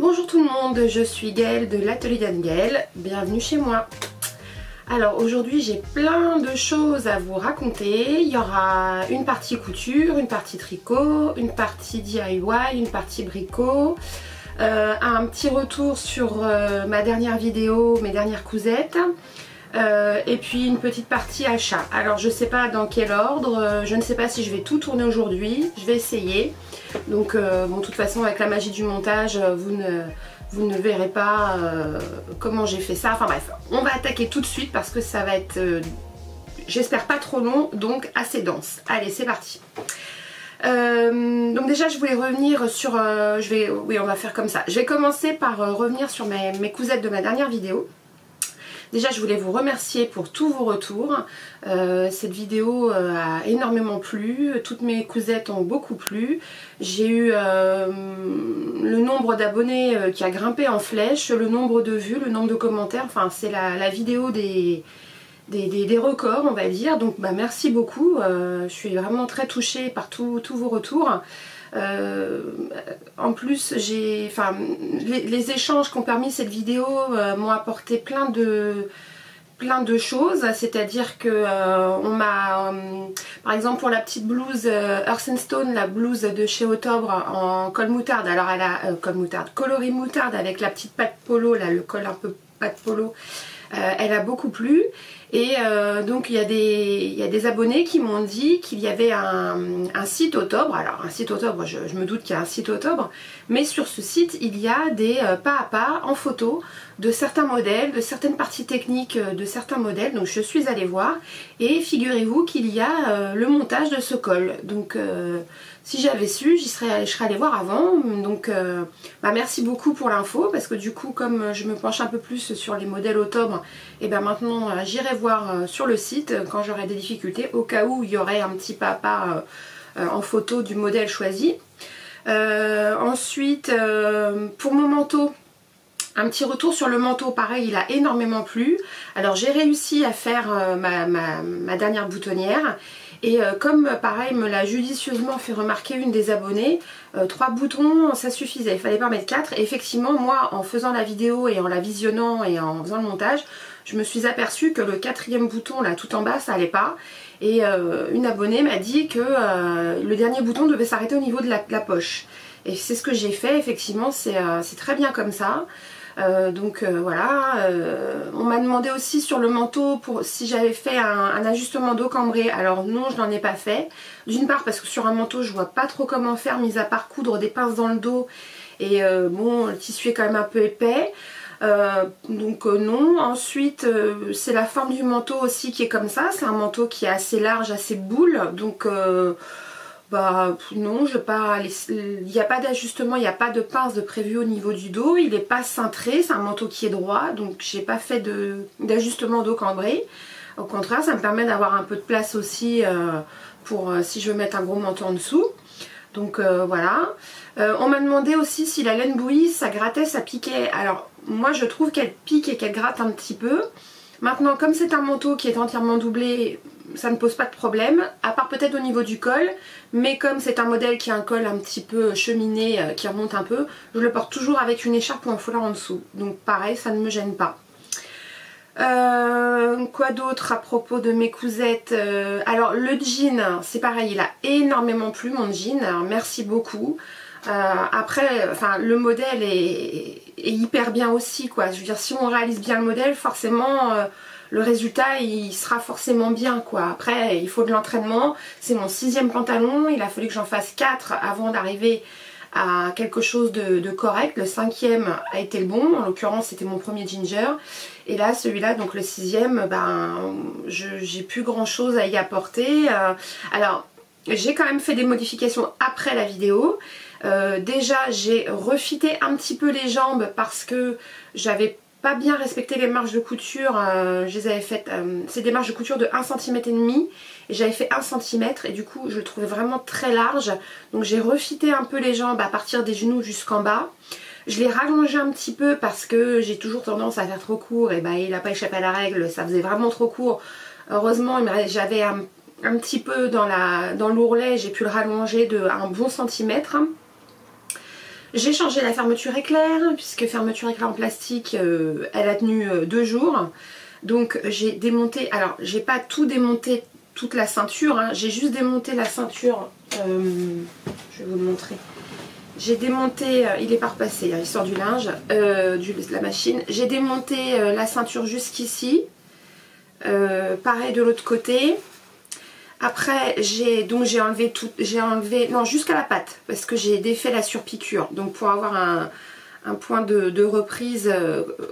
Bonjour tout le monde, je suis Gaëlle de l'atelier d'Anne-Gaëlle, bienvenue chez moi. Alors aujourd'hui j'ai plein de choses à vous raconter. Il y aura une partie couture, une partie tricot, une partie DIY, une partie bricot, un petit retour sur ma dernière vidéo, mes dernières cousettes, et puis une petite partie achat. Alors je sais pas dans quel ordre, je ne sais pas si je vais tout tourner aujourd'hui, je vais essayer. Donc bon, de toute façon avec la magie du montage vous ne verrez pas comment j'ai fait ça. Enfin bref, on va attaquer tout de suite parce que ça va être j'espère pas trop long, donc assez dense. Allez, c'est parti. Donc déjà je voulais revenir sur oui, on va faire comme ça. Je vais commencer par revenir sur mes cousettes de ma dernière vidéo. Déjà je voulais vous remercier pour tous vos retours. Cette vidéo a énormément plu, toutes mes cousettes ont beaucoup plu. J'ai eu le nombre d'abonnés qui a grimpé en flèche, le nombre de vues, le nombre de commentaires, enfin c'est la vidéo des records on va dire. Donc bah, merci beaucoup, je suis vraiment très touchée par tous vos retours. En plus les échanges qui ont permis cette vidéo m'ont apporté plein de choses, c'est-à-dire que on m'a par exemple pour la petite blouse Earth and Stone, la blouse de chez Octobre en col moutarde, alors elle a coloris moutarde avec la petite patte polo là, le col un peu patte polo, elle a beaucoup plu. Et donc il y a des abonnés qui m'ont dit qu'il y avait un site Octobre. Alors un site Octobre, je me doute qu'il y a un site Octobre, mais sur ce site il y a des pas à pas en photo de certains modèles, de certaines parties techniques de certains modèles. Donc je suis allée voir et figurez-vous qu'il y a le montage de ce col. Donc si j'avais su, je serais allée voir avant. Donc bah, merci beaucoup pour l'info, parce que du coup comme je me penche un peu plus sur les modèles Octobre, et bien maintenant j'irai voir sur le site quand j'aurai des difficultés, au cas où il y aurait un petit pas à pas en photo du modèle choisi. Ensuite pour mon manteau, un petit retour sur le manteau, pareil, il a énormément plu. Alors j'ai réussi à faire ma dernière boutonnière. Et comme pareil me l'a judicieusement fait remarquer une des abonnées, 3 boutons ça suffisait, il fallait pas mettre 4. Et effectivement moi en faisant la vidéo et en la visionnant et en faisant le montage, je me suis aperçue que le 4e bouton là tout en bas ça allait pas. Et une abonnée m'a dit que le dernier bouton devait s'arrêter au niveau de la poche. Et c'est ce que j'ai fait, effectivement c'est très bien comme ça. Voilà, on m'a demandé aussi sur le manteau si j'avais fait un ajustement dos cambré. Alors non, je n'en ai pas fait. D'une part parce que sur un manteau je vois pas trop comment faire, mis à part coudre des pinces dans le dos. Et bon, le tissu est quand même un peu épais. Non. Ensuite c'est la forme du manteau aussi qui est comme ça. C'est un manteau qui est assez large, assez boule. Donc bah non, il n'y a pas d'ajustement, il n'y a pas de pince de prévu au niveau du dos, il n'est pas cintré, c'est un manteau qui est droit, donc j'ai pas fait d'ajustement dos cambré. Au contraire, ça me permet d'avoir un peu de place aussi pour si je veux mettre un gros manteau en dessous. Donc voilà. On m'a demandé aussi si la laine bouillie ça grattait, ça piquait. Alors moi je trouve qu'elle pique et qu'elle gratte un petit peu. Maintenant comme c'est un manteau qui est entièrement doublé, ça ne pose pas de problème, à part peut-être au niveau du col, mais comme c'est un modèle qui a un col un petit peu cheminé, qui remonte un peu, je le porte toujours avec une écharpe ou un foulard en dessous, donc pareil, ça ne me gêne pas. Quoi d'autre à propos de mes cousettes? Alors le jean, c'est pareil, il a énormément plu mon jean, alors merci beaucoup. Après, enfin, le modèle est hyper bien aussi, quoi. Je veux dire, si on réalise bien le modèle, forcément le résultat il sera forcément bien, quoi. Après il faut de l'entraînement, c'est mon 6e pantalon, il a fallu que j'en fasse 4 avant d'arriver à quelque chose de correct. Le 5e a été le bon, en l'occurrence c'était mon premier ginger, et là celui-là, donc le 6e, ben j'ai plus grand chose à y apporter. Alors j'ai quand même fait des modifications après la vidéo. Déjà j'ai refité un petit peu les jambes parce que j'avais pas bien respecté les marges de couture. Je les avais faites, c'est des marges de couture de 1,5 cm et j'avais fait 1 cm et du coup je le trouvais vraiment très large, donc j'ai refité un peu les jambes à partir des genoux jusqu'en bas. Je l'ai rallongé un petit peu parce que j'ai toujours tendance à faire trop court, et bah il n'a pas échappé à la règle, ça faisait vraiment trop court. Heureusement j'avais un petit peu dans l'ourlet, j'ai pu le rallonger de un bon centimètre. J'ai changé la fermeture éclair, puisque fermeture éclair en plastique, elle a tenu 2 jours. Donc j'ai démonté, alors j'ai pas tout démonté, toute la ceinture, hein, j'ai juste démonté la ceinture, je vais vous le montrer. J'ai démonté, il est pas repassé, hein, il sort du linge, de la machine. J'ai démonté la ceinture jusqu'ici, pareil de l'autre côté. Après j'ai enlevé tout, non jusqu'à la patte, parce que j'ai défait la surpiqûre. Donc pour avoir un point de reprise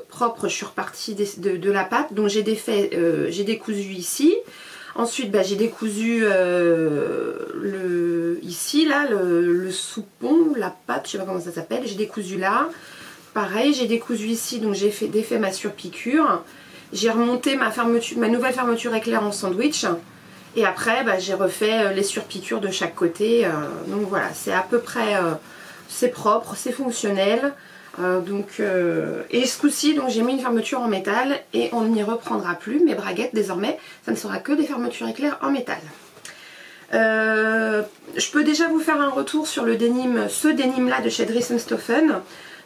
propre, je suis repartie de la patte. Donc j'ai défait, j'ai décousu ici. Ensuite bah, j'ai décousu ici là, le soupon, la patte, je sais pas comment ça s'appelle. J'ai décousu là. Pareil, j'ai décousu ici, donc j'ai défait ma surpiqûre. J'ai remonté ma nouvelle fermeture éclair en sandwich. Et après, bah, j'ai refait les surpiqûres de chaque côté. Donc voilà, c'est à peu près, c'est propre, c'est fonctionnel. Et ce coup-ci, j'ai mis une fermeture en métal et on n'y reprendra plus. Mes braguettes, désormais, ça ne sera que des fermetures éclair en métal. Je peux déjà vous faire un retour sur le dénime, ce dénime-là de chez Dries & Stoffen.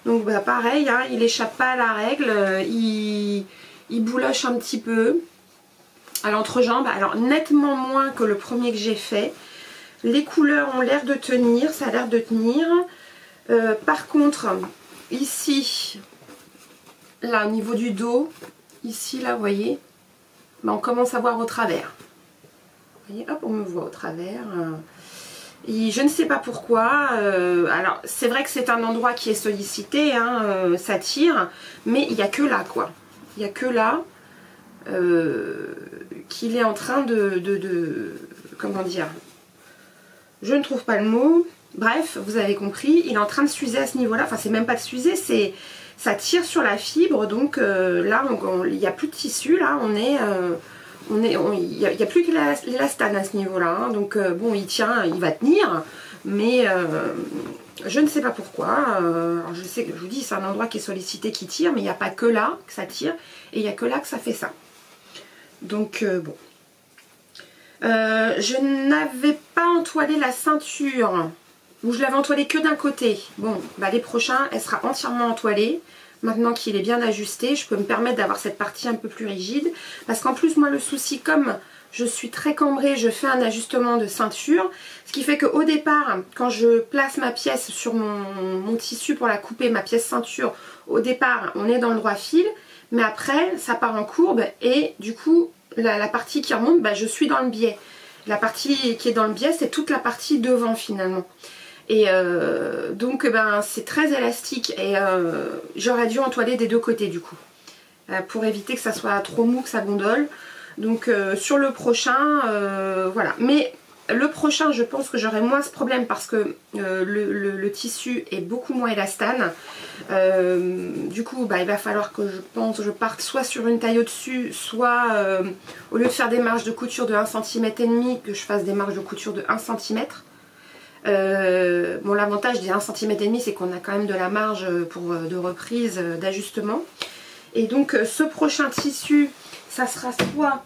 Donc bah, pareil, hein, il échappe pas à la règle, il bouloche un petit peu. À l'entrejambe, alors nettement moins que le premier que j'ai fait. Les couleurs ont l'air de tenir, ça a l'air de tenir. Par contre, ici, là au niveau du dos, ici là, vous voyez, ben, on commence à voir au travers. Vous voyez, hop, on me voit au travers. Et je ne sais pas pourquoi. Alors, c'est vrai que c'est un endroit qui est sollicité, hein, ça tire, mais il n'y a que là, quoi. Il n'y a que là. Qu'il est en train comment dire, je ne trouve pas le mot, bref, vous avez compris, il est en train de s'user à ce niveau là, enfin c'est même pas de s'user, c'est ça tire sur la fibre, donc là il n'y a plus de tissu, là il n'y a plus que l'élastane à ce niveau là, hein, donc bon il tient, il va tenir, mais je ne sais pas pourquoi. Alors je sais que je vous dis c'est un endroit qui est sollicité, qui tire, mais il n'y a pas que là que ça tire, et il n'y a que là que ça fait ça. Donc bon. Je n'avais pas entoilé la ceinture, ou je l'avais entoilée que d'un côté. Bon, bah les prochains, elle sera entièrement entoilée. Maintenant qu'il est bien ajusté, je peux me permettre d'avoir cette partie un peu plus rigide. Parce qu'en plus, moi le souci, comme je suis très cambrée, je fais un ajustement de ceinture. Ce qui fait qu'au départ, quand je place ma pièce sur mon tissu pour la couper, ma pièce ceinture, au départ, on est dans le droit fil. Mais après, ça part en courbe et du coup, la partie qui remonte, bah, je suis dans le biais. La partie qui est dans le biais, c'est toute la partie devant finalement. Et donc, ben, c'est très élastique et j'aurais dû entoiler des deux côtés du coup. Pour éviter que ça soit trop mou, que ça gondole. Donc, sur le prochain, voilà. Mais le prochain, je pense que j'aurai moins ce problème parce que le tissu est beaucoup moins élastane. Du coup, bah, il va falloir que je parte soit sur une taille au-dessus, soit au lieu de faire des marges de couture de 1,5 cm, que je fasse des marges de couture de 1 cm. Bon, l'avantage des 1,5 cm, c'est qu'on a quand même de la marge de reprise, d'ajustement. Et donc, ce prochain tissu, ça sera soit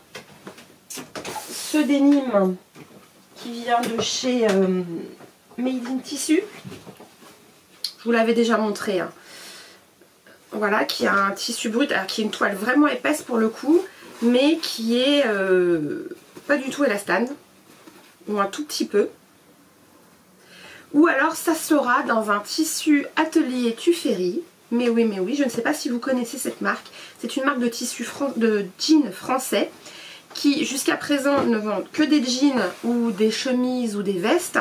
ce dénime qui vient de chez Made in Tissu. Je vous l'avais déjà montré. Hein. Voilà, qui a un tissu brut, alors qui est une toile vraiment épaisse pour le coup, mais qui est pas du tout élastane, ou un tout petit peu. Ou alors ça sera dans un tissu Atelier Tuffery. Mais oui, je ne sais pas si vous connaissez cette marque. C'est une marque de tissu de jeans français qui jusqu'à présent ne vendent que des jeans ou des chemises ou des vestes.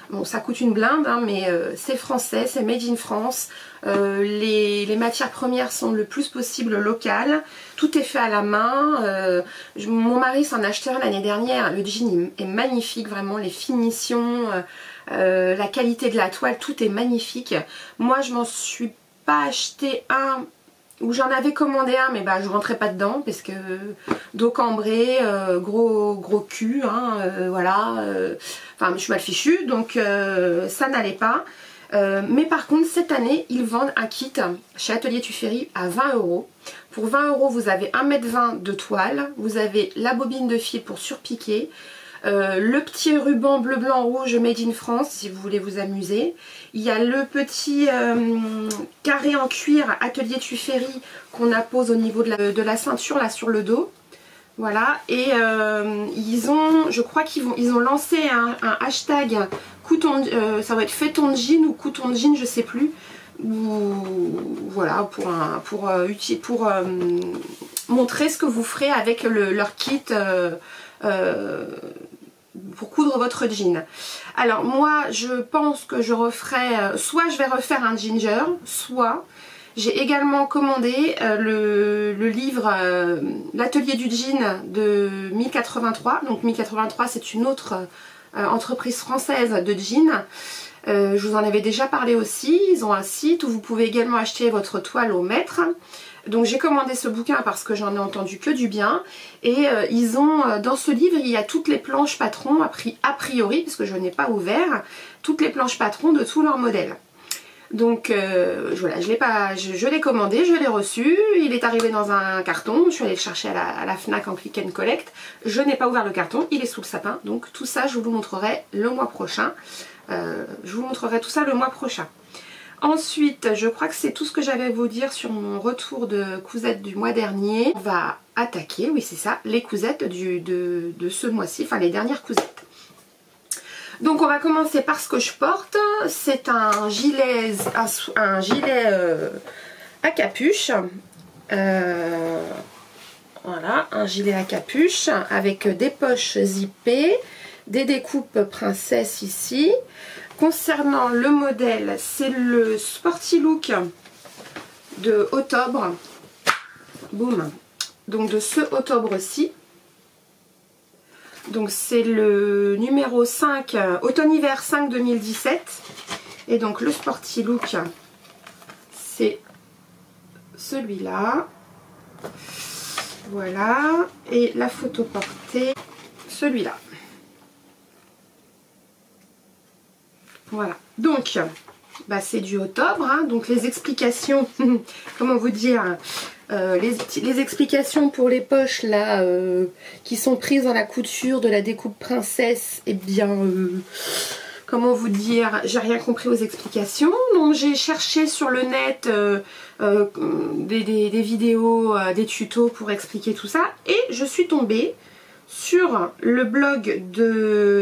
Bon, ça coûte une blinde, hein, mais c'est français, c'est made in France. Les matières premières sont le plus possible locales. Tout est fait à la main. Mon mari s'en a acheté un l'année dernière. Le jean est magnifique, vraiment. Les finitions, la qualité de la toile, tout est magnifique. Moi, je m'en suis pas acheté un, où j'en avais commandé un, mais bah je rentrais pas dedans parce que dos cambré, gros cul, hein, voilà, enfin je suis mal fichue, donc ça n'allait pas. Mais par contre cette année ils vendent un kit chez Atelier Tuffery à 20 €. Pour 20 € vous avez 1,20 m de toile, vous avez la bobine de fil pour surpiquer, le petit ruban bleu blanc rouge made in France si vous voulez vous amuser. Il y a le petit carré en cuir Atelier Tuffery qu'on appose au niveau de la ceinture là sur le dos. Voilà, et je crois ils ont lancé un hashtag couton, ça va être feuilleton de jean ou couton de jean, je sais plus. Voilà, pour montrer ce que vous ferez avec leur kit pour coudre votre jean. Alors moi je pense que je referai, soit je vais refaire un ginger, soit j'ai également commandé le livre L'atelier du jean de 1083. Donc 1083 c'est une autre entreprise française de jean. Je vous en avais déjà parlé aussi. Ils ont un site où vous pouvez également acheter votre toile au mètre. Donc j'ai commandé ce bouquin parce que j'en ai entendu que du bien. Et ils ont, dans ce livre, il y a toutes les planches patrons, a priori, parce que je n'ai pas ouvert, toutes les planches patrons de tous leurs modèles. Donc voilà, je l'ai commandé, je l'ai reçu, il est arrivé dans un carton, je suis allée le chercher à la Fnac en click and collect. Je n'ai pas ouvert le carton, il est sous le sapin, donc tout ça je vous le montrerai le mois prochain. Je vous montrerai tout ça le mois prochain. Ensuite, je crois que c'est tout ce que j'avais à vous dire sur mon retour de cousettes du mois dernier. On va attaquer, oui c'est ça, les cousettes de ce mois-ci, enfin les dernières cousettes. Donc on va commencer par ce que je porte. C'est un gilet à capuche. Voilà, un gilet à capuche avec des poches zippées, des découpes princesse ici. Concernant le modèle, c'est le Sporty Look de octobre. Boum. Donc de ce octobre-ci. Donc c'est le numéro 5, automne-hiver 5 2017. Et donc le Sporty Look, c'est celui-là. Voilà. Et la photo portée, celui-là. Voilà. Donc, bah, c'est du octobre. Hein, donc les explications, comment vous dire, les explications pour les poches là qui sont prises dans la couture de la découpe princesse, eh bien comment vous dire, j'ai rien compris aux explications. Donc j'ai cherché sur le net des vidéos, des tutos pour expliquer tout ça, et je suis tombée sur le blog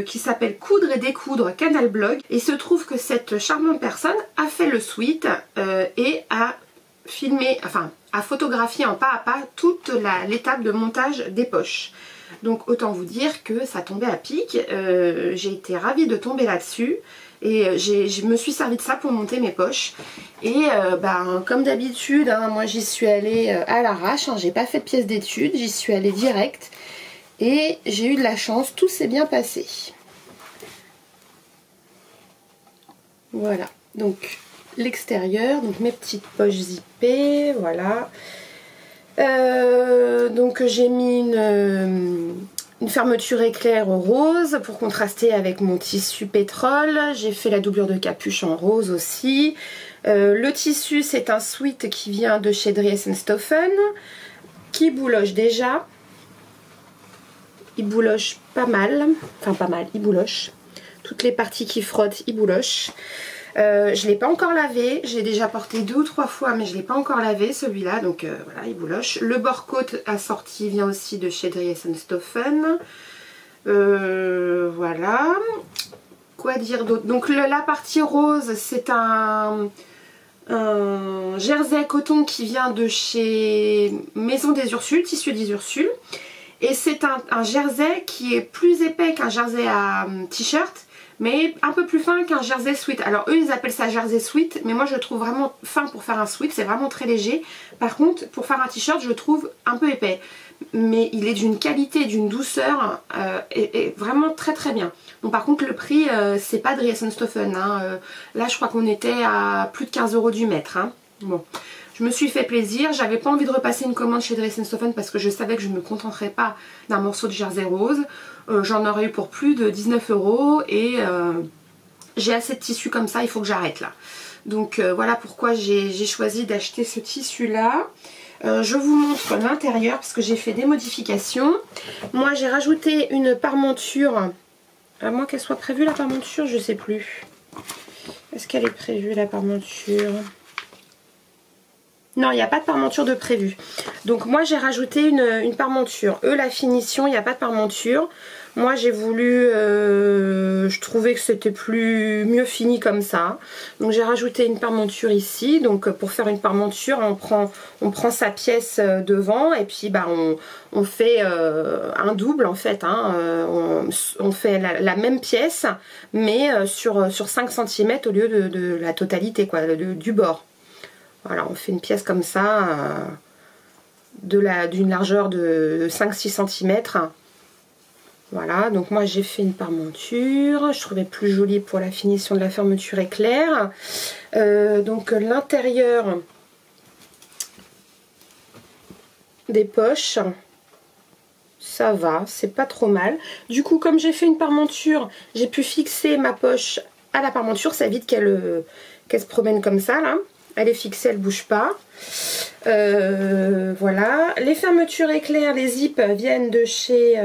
qui s'appelle Coudre et Découdre Canal Blog. Et il se trouve que cette charmante personne a fait le suite et a filmé, enfin a photographié en pas à pas toute l'étape de montage des poches. Donc autant vous dire que ça tombait à pic. J'ai été ravie de tomber là-dessus. Et je me suis servi de ça pour monter mes poches. Et ben, comme d'habitude, hein, moi j'y suis allée à l'arrache. Hein, j'ai pas fait de pièce d'étude, j'y suis allée direct. Et j'ai eu de la chance, tout s'est bien passé. Voilà, donc l'extérieur, donc mes petites poches zippées, voilà. Donc j'ai mis une fermeture éclair rose pour contraster avec mon tissu pétrole. J'ai fait la doublure de capuche en rose aussi. Le tissu, c'est un sweat qui vient de chez Dries & Stoffen, qui bouloche déjà. Il bouloche pas mal, enfin pas mal, il bouloche. Toutes les parties qui frottent, il bouloche. Je ne l'ai pas encore lavé, j'ai déjà porté 2 ou 3 fois, mais je ne l'ai pas encore lavé celui-là, donc voilà, il bouloche. Le bord-côte assorti vient aussi de chez Dries & Stoffen. Voilà. Quoi dire d'autre? Donc la partie rose, c'est un jersey coton qui vient de chez Maison des Ursules, Tissu des Ursules. Et c'est un jersey qui est plus épais qu'un jersey à t-shirt, mais un peu plus fin qu'un jersey sweat. Alors eux ils appellent ça jersey sweat, mais moi je le trouve vraiment fin pour faire un sweat, c'est vraiment très léger. Par contre pour faire un t-shirt je le trouve un peu épais, mais il est d'une qualité, d'une douceur et vraiment très très bien. Bon par contre le prix c'est pas Dries & Stoffen, hein. Là je crois qu'on était à plus de 15 € du mètre. Hein. Bon. Je me suis fait plaisir, j'avais pas envie de repasser une commande chez Dries & Stoffen parce que je savais que je ne me contenterais pas d'un morceau de jersey rose. J'en aurais eu pour plus de 19 € et j'ai assez de tissu comme ça, il faut que j'arrête là. Donc voilà pourquoi j'ai choisi d'acheter ce tissu là. Je vous montre l'intérieur parce que j'ai fait des modifications. Moi j'ai rajouté une parmenture, à moins qu'elle soit prévue la parmenture, je sais plus. Est-ce qu'elle est prévue la parmenture? Non, il n'y a pas de parmenture de prévu. Donc moi j'ai rajouté une parmenture. Eux, la finition, il n'y a pas de parmenture. Moi j'ai voulu, je trouvais que c'était mieux fini comme ça. Donc j'ai rajouté une parmenture ici. Donc pour faire une parmenture, on prend sa pièce devant et puis bah, on fait un double en fait. Hein. On fait la même pièce mais sur 5 cm au lieu de la totalité, quoi, du bord. Voilà, on fait une pièce comme ça, d'une largeur de 5-6 cm. Voilà, donc moi j'ai fait une parmenture, je trouvais plus jolie pour la finition de la fermeture éclair. Donc l'intérieur des poches, ça va, c'est pas trop mal. Du coup, comme j'ai fait une parmenture, j'ai pu fixer ma poche à la parmenture, ça évite qu'elle se promène comme ça là. Elle est fixée, elle bouge pas. Voilà. Les fermetures éclair, les zips viennent de chez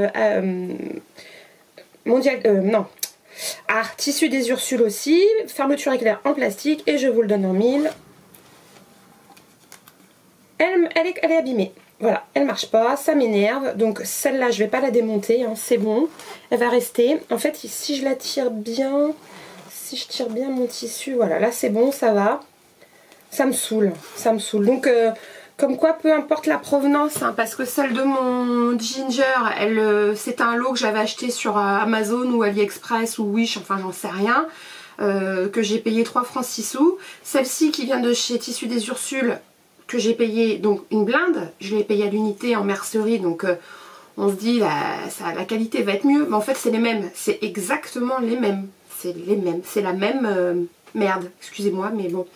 Tissu des Ursules aussi. Fermeture éclair en plastique et je vous le donne en 1000. Elle est abîmée. Voilà, elle marche pas, ça m'énerve. Donc celle-là, je vais pas la démonter, hein, c'est bon. Elle va rester. En fait, si je la tire bien, si je tire bien mon tissu, voilà, là c'est bon, ça va. Ça me saoule, ça me saoule. Donc, comme quoi, peu importe la provenance, hein, parce que celle de mon Ginger, c'est un lot que j'avais acheté sur Amazon ou AliExpress ou Wish, enfin j'en sais rien, que j'ai payé 3 francs 6 sous. Celle-ci qui vient de chez Tissu des Ursules, que j'ai payé donc une blinde, je l'ai payée à l'unité en mercerie, donc on se dit la qualité va être mieux, mais en fait c'est les mêmes, c'est exactement les mêmes, c'est la même merde, excusez-moi, mais bon.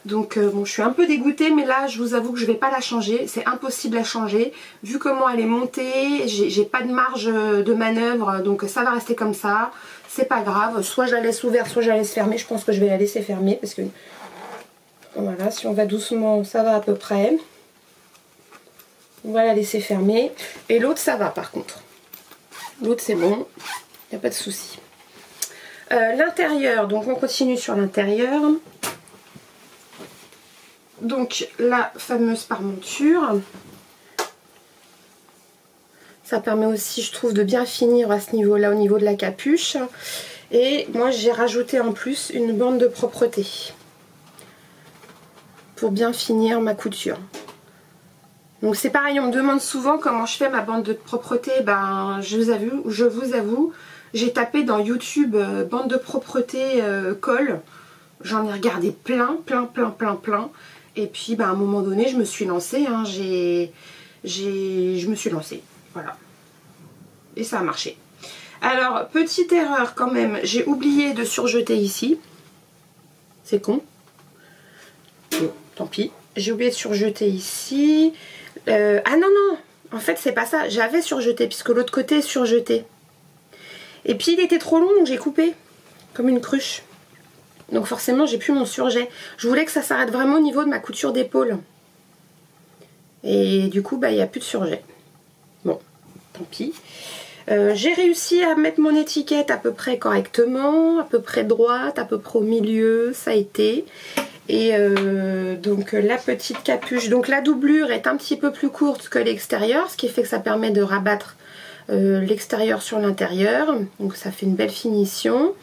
Donc bon, je suis un peu dégoûtée, mais là je vous avoue que je vais pas la changer, c'est impossible à changer. Vu comment elle est montée, j'ai pas de marge de manœuvre, donc ça va rester comme ça. C'est pas grave, soit je la laisse ouverte, soit je la laisse fermer. Je pense que je vais la laisser fermer parce que voilà, si on va doucement, ça va à peu près. On va la laisser fermer. Et l'autre, ça va par contre. L'autre, c'est bon, il n'y a pas de souci. L'intérieur, donc on continue sur l'intérieur. Donc la fameuse parmenture, ça permet aussi, je trouve, de bien finir à ce niveau là, au niveau de la capuche. Et moi j'ai rajouté en plus une bande de propreté pour bien finir ma couture. Donc c'est pareil, on me demande souvent comment je fais ma bande de propreté. Ben je vous avoue, j'ai tapé dans YouTube bande de propreté colle. J'en ai regardé plein. Et puis bah, à un moment donné je me suis lancée, hein, je me suis lancée, voilà. Et ça a marché. Alors petite erreur quand même, j'ai oublié de surjeter ici. C'est con. Bon, tant pis. J'ai oublié de surjeter ici. Ah non, en fait c'est pas ça, j'avais surjeté puisque l'autre côté est surjeté. Et puis il était trop long donc j'ai coupé comme une cruche. Donc forcément j'ai plus mon surjet. Je voulais que ça s'arrête vraiment au niveau de ma couture d'épaule. Et du coup bah il n'y a plus de surjet. Bon, tant pis. J'ai réussi à mettre mon étiquette à peu près correctement, à peu près droite, à peu près au milieu, ça a été. Et donc la petite capuche, donc la doublure est un petit peu plus courte que l'extérieur, ce qui fait que ça permet de rabattre l'extérieur sur l'intérieur. Donc ça fait une belle finition.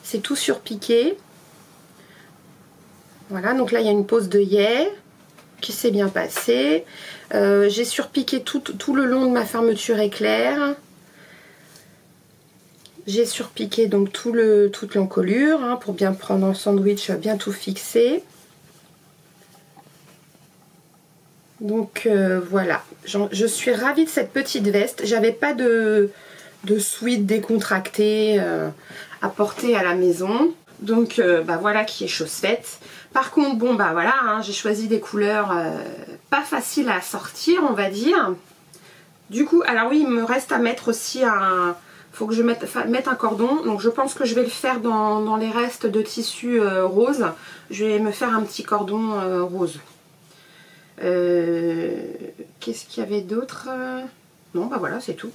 C'est tout surpiqué. Voilà, donc là il y a une pose d'œillet qui s'est bien passée. J'ai surpiqué tout le long de ma fermeture éclair. J'ai surpiqué donc toute l'encolure hein, pour bien prendre en sandwich, bien tout fixer. Donc voilà, je suis ravie de cette petite veste. J'avais pas de sweat décontracté à porter à la maison. Donc bah voilà qui est chose faite. Par contre bon bah voilà hein, j'ai choisi des couleurs pas faciles à sortir on va dire. Du coup alors oui il me reste à mettre aussi faut que je mette un cordon. Donc je pense que je vais le faire dans les restes de tissu rose. Je vais me faire un petit cordon rose. Qu'est-ce qu'il y avait d'autre? Non, bah voilà, c'est tout.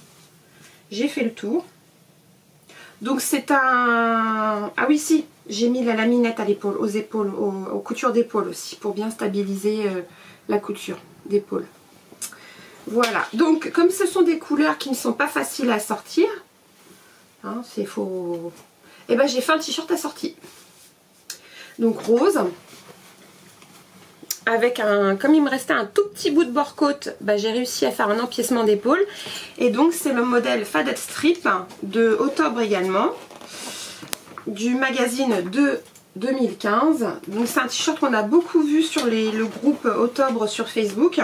J'ai fait le tour. Donc c'est un... Ah oui, si, j'ai mis la laminette à l'épaule, aux épaules, aux coutures d'épaule aussi, pour bien stabiliser la couture d'épaule. Voilà, donc comme ce sont des couleurs qui ne sont pas faciles à sortir, hein, c'est faux. Et ben j'ai fait un t-shirt assorti. Donc rose. Avec un, comme il me restait un tout petit bout de bord-côte, bah, j'ai réussi à faire un empiècement d'épaule. Et donc c'est le modèle Faded Strip de Octobre également, du magazine de 2015. Donc c'est un t-shirt qu'on a beaucoup vu sur le groupe Octobre sur Facebook.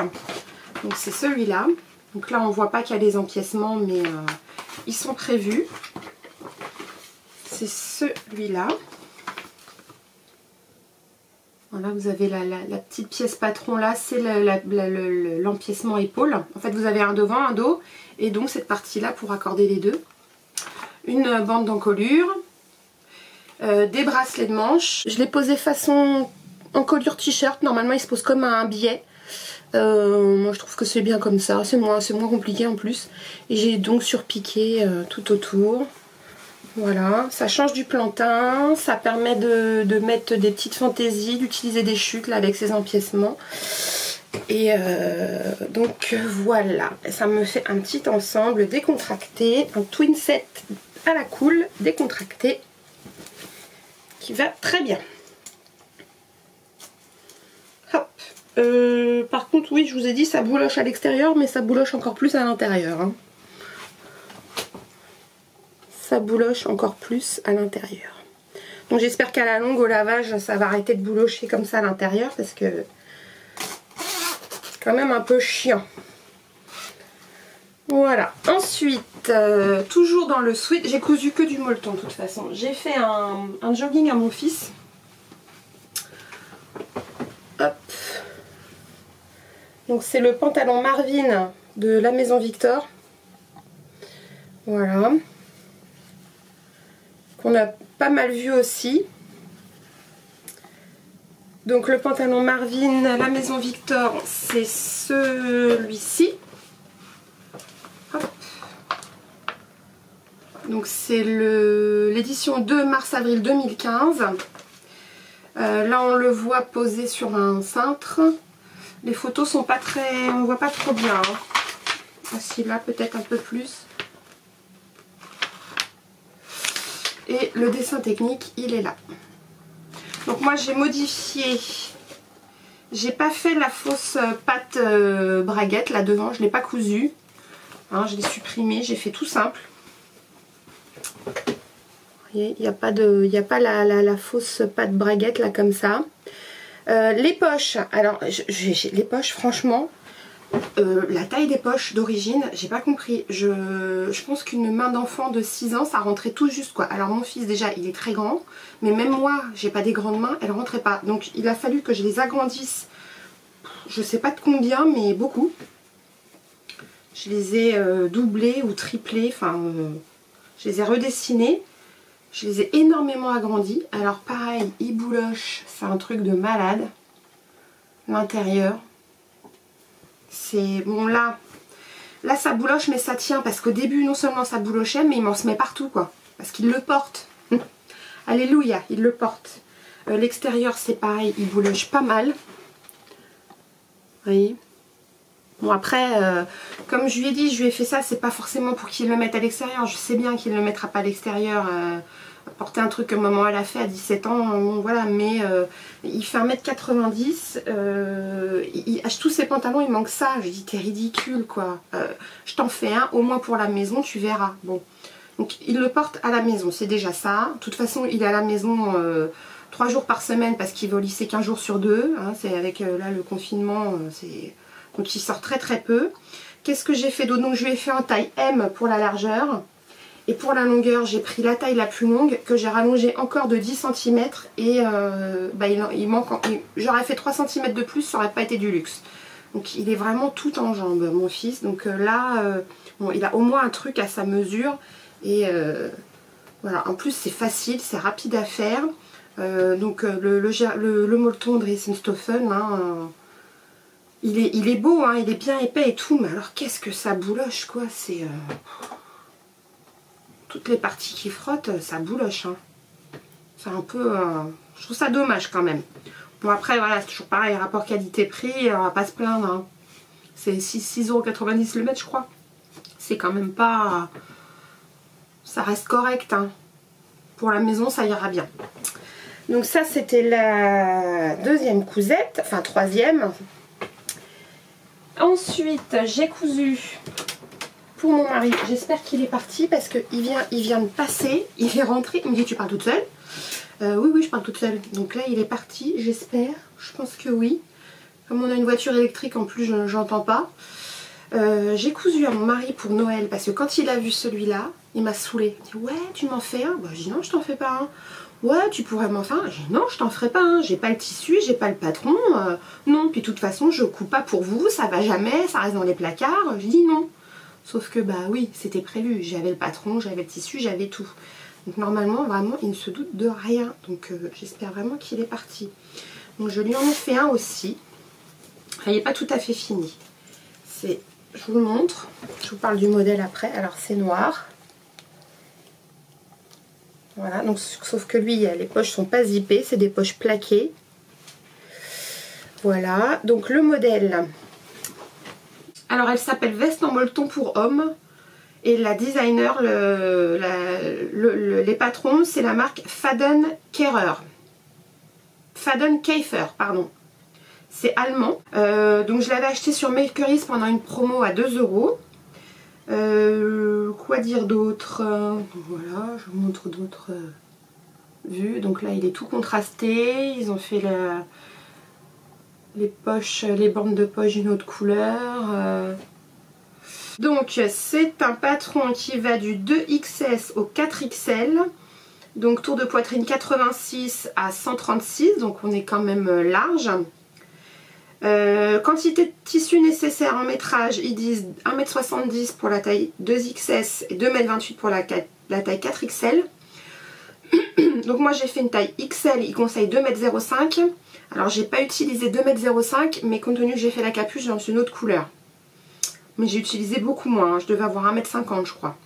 Donc c'est celui-là. Donc là on voit pas qu'il y a des empiècements, mais ils sont prévus. C'est celui-là. Voilà, vous avez la petite pièce patron là, c'est l'empiècement épaule. En fait, vous avez un devant, un dos, et donc cette partie-là pour accorder les deux. Une bande d'encolure, des bracelets de manches. Je l'ai posé façon encolure t-shirt. Normalement, il se pose comme un billet. Moi, je trouve que c'est bien comme ça. C'est moins compliqué en plus. Et j'ai donc surpiqué tout autour. Voilà, ça change du plantain, ça permet de mettre des petites fantaisies, d'utiliser des chutes là avec ces empiècements. Et donc voilà, ça me fait un petit ensemble décontracté, un twin set à la cool, décontracté, qui va très bien. Hop. Par contre, oui, je vous ai dit, ça bouloche à l'extérieur, mais ça bouloche encore plus à l'intérieur, hein. Ça bouloche encore plus à l'intérieur. Donc j'espère qu'à la longue, au lavage, ça va arrêter de boulocher comme ça à l'intérieur, parce que c'est quand même un peu chiant. Voilà. Ensuite, toujours dans le sweat, j'ai cousu que du molleton de toute façon. J'ai fait un jogging à mon fils. Hop. Donc c'est le pantalon Marvin de la Maison Victor. Voilà. Qu'on a pas mal vu aussi. Donc le pantalon Marvin, la Maison Victor, c'est celui-ci. Donc c'est l'édition 2 mars-avril 2015. Là on le voit posé sur un cintre. Les photos sont pas très... on voit pas trop bien, hein. Ah si, là peut-être un peu plus. Et le dessin technique, il est là. Donc moi j'ai modifié, j'ai pas fait la fausse patte braguette là devant, je l'ai pas cousue, hein, je l'ai supprimée, j'ai fait tout simple. Vous voyez, il n'y a pas la fausse patte braguette là comme ça. Les poches, alors les poches franchement, la taille des poches d'origine, j'ai pas compris. Je pense qu'une main d'enfant de 6 ans, ça rentrait tout juste quoi. Alors mon fils déjà, il est très grand, mais même moi, j'ai pas des grandes mains, elles rentraient pas. Donc il a fallu que je les agrandisse, je sais pas de combien, mais beaucoup. Je les ai doublées ou triplées, enfin, je les ai redessinées. Je les ai énormément agrandis. Alors pareil, ils boulochent, c'est un truc de malade. L'intérieur. C'est bon là ça bouloche mais ça tient parce qu'au début non seulement ça boulochait mais il m'en se met partout quoi. Parce qu'il le porte. Alléluia, il le porte. L'extérieur c'est pareil, il bouloche pas mal. Vous voyez. Bon après, comme je lui ai dit, je lui ai fait ça, c'est pas forcément pour qu'il le mette à l'extérieur. Je sais bien qu'il ne le mettra pas à l'extérieur. Porter un truc que maman elle a fait à 17 ans, bon, voilà, mais il fait 1m90, tous ses pantalons, il manque ça. Je lui dis, t'es ridicule quoi, je t'en fais un, au moins pour la maison, tu verras. Bon, donc il le porte à la maison, c'est déjà ça. De toute façon, il est à la maison 3 jours par semaine parce qu'il va au lycée 15 jours sur 2, hein, c'est avec là le confinement, donc il sort très très peu. Qu'est-ce que j'ai fait d'autre? Donc je lui ai fait en taille M pour la largeur. Et pour la longueur, j'ai pris la taille la plus longue que j'ai rallongée encore de 10 cm et il manque, j'aurais fait 3 cm de plus, ça aurait pas été du luxe. Donc il est vraiment tout en jambes mon fils. Donc là, bon, il a au moins un truc à sa mesure et voilà. En plus c'est facile, c'est rapide à faire. Donc le molleton Dressenstoffen, hein, il est beau, hein, il est bien épais et tout, mais alors qu'est-ce que ça bouloche, quoi. C'est toutes les parties qui frottent, ça bouloche, hein. C'est un peu... je trouve ça dommage quand même. Bon, après, voilà, c'est toujours pareil, rapport qualité-prix, on va pas se plaindre, hein. C'est 6,90 € le mètre, je crois. C'est quand même pas... Ça reste correct, hein. Pour la maison, ça ira bien. Donc ça, c'était la deuxième cousette, enfin troisième. Ensuite, j'ai cousu pour mon mari. J'espère qu'il est parti parce qu'il vient de passer. Il est rentré. Il me dit, tu parles toute seule? Oui, je parle toute seule. Donc là, il est parti, j'espère. Je pense que oui. Comme on a une voiture électrique, en plus, j'entends pas. J'ai cousu à mon mari pour Noël parce que quand il a vu celui-là, il m'a saoulée. Il dit, ouais, tu m'en fais un? Bah, je dis, non, je t'en fais pas un. Ouais, tu pourrais m'en faire un? Je dis, non, je t'en ferai pas un. J'ai pas le tissu, j'ai pas le patron. Non, puis de toute façon, je couds pas pour vous, ça va jamais, ça reste dans les placards. Je dis non. Sauf que, bah oui, c'était prévu. J'avais le patron, j'avais le tissu, j'avais tout. Donc normalement, vraiment, il ne se doute de rien. Donc j'espère vraiment qu'il est parti. Donc je lui en ai fait un aussi. Enfin, il n'est pas tout à fait fini. C'est... Je vous le montre, je vous parle du modèle après. Alors c'est noir. Voilà, donc sauf que lui, les poches sont pas zippées, c'est des poches plaquées. Voilà, donc le modèle. Alors elle s'appelle Veste en molleton pour homme. Et la designer, les patrons, c'est la marque Faden-Keifer. Faden-Keifer, pardon. C'est allemand. Donc je l'avais acheté sur Makeries pendant une promo à 2 €. Quoi dire d'autre? Voilà, je vous montre d'autres vues. Donc là, il est tout contrasté. Ils ont fait les poches, les bandes de poche d'une autre couleur. Donc c'est un patron qui va du 2XS au 4XL. Donc tour de poitrine 86 à 136. Donc on est quand même large. Quantité de tissu nécessaire en métrage, ils disent 1,70 m pour la taille 2XS et 2,28 m pour la taille 4XL. Donc moi j'ai fait une taille XL, ils conseillent 2,05 m. Alors j'ai pas utilisé 2,05 m, mais compte tenu que j'ai fait la capuche dans une autre couleur. Mais j'ai utilisé beaucoup moins, hein. Je devais avoir 1,50 m je crois.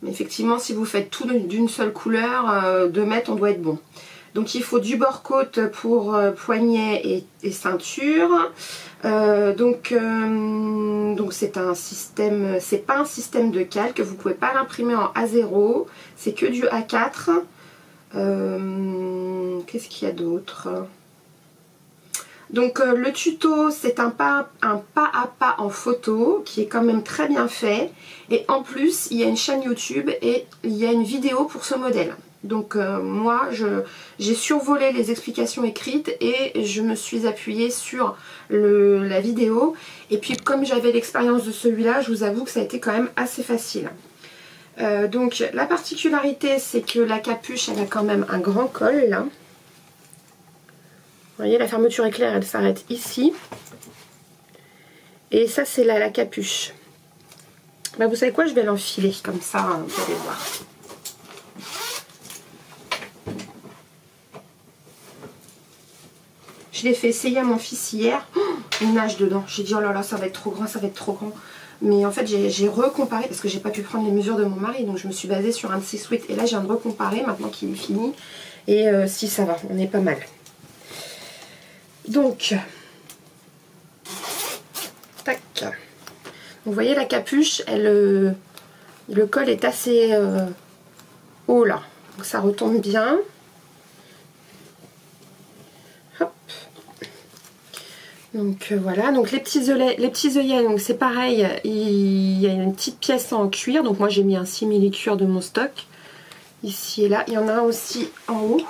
Mais effectivement si vous faites tout d'une seule couleur, 2 mètres on doit être bon. Donc il faut du bord-côte pour poignet et ceinture. Donc c'est un système, c'est pas un système de calque, vous pouvez pas l'imprimer en A0, c'est que du A4. Qu'est-ce qu'il y a d'autre? Donc le tuto, c'est un pas à pas en photo qui est quand même très bien fait. Et en plus, il y a une chaîne YouTube et il y a une vidéo pour ce modèle. Donc moi, j'ai survolé les explications écrites et je me suis appuyée sur la vidéo. Et puis comme j'avais l'expérience de celui-là, je vous avoue que ça a été quand même assez facile. Donc la particularité, c'est que la capuche, elle a quand même un grand col là. Vous voyez, la fermeture éclair, elle s'arrête ici. Et ça, c'est la capuche. Bah, vous savez quoi, je vais l'enfiler comme ça, hein, vous allez voir. Je l'ai fait essayer à mon fils hier. Oh, il nage dedans. J'ai dit, oh là là, ça va être trop grand, ça va être trop grand. Mais en fait, j'ai recomparé parce que j'ai pas pu prendre les mesures de mon mari. Donc, je me suis basée sur un de ses sweats. Et là, je viens de recomparer maintenant qu'il est fini. Et si, ça va, on est pas mal. Donc, tac. Vous voyez la capuche, le col est assez haut là. Donc, ça retombe bien. Hop. Donc voilà, donc les petits œillets, donc c'est pareil, il y a une petite pièce en cuir, donc moi j'ai mis un simili-cuir de mon stock, ici et là, il y en a un aussi en haut,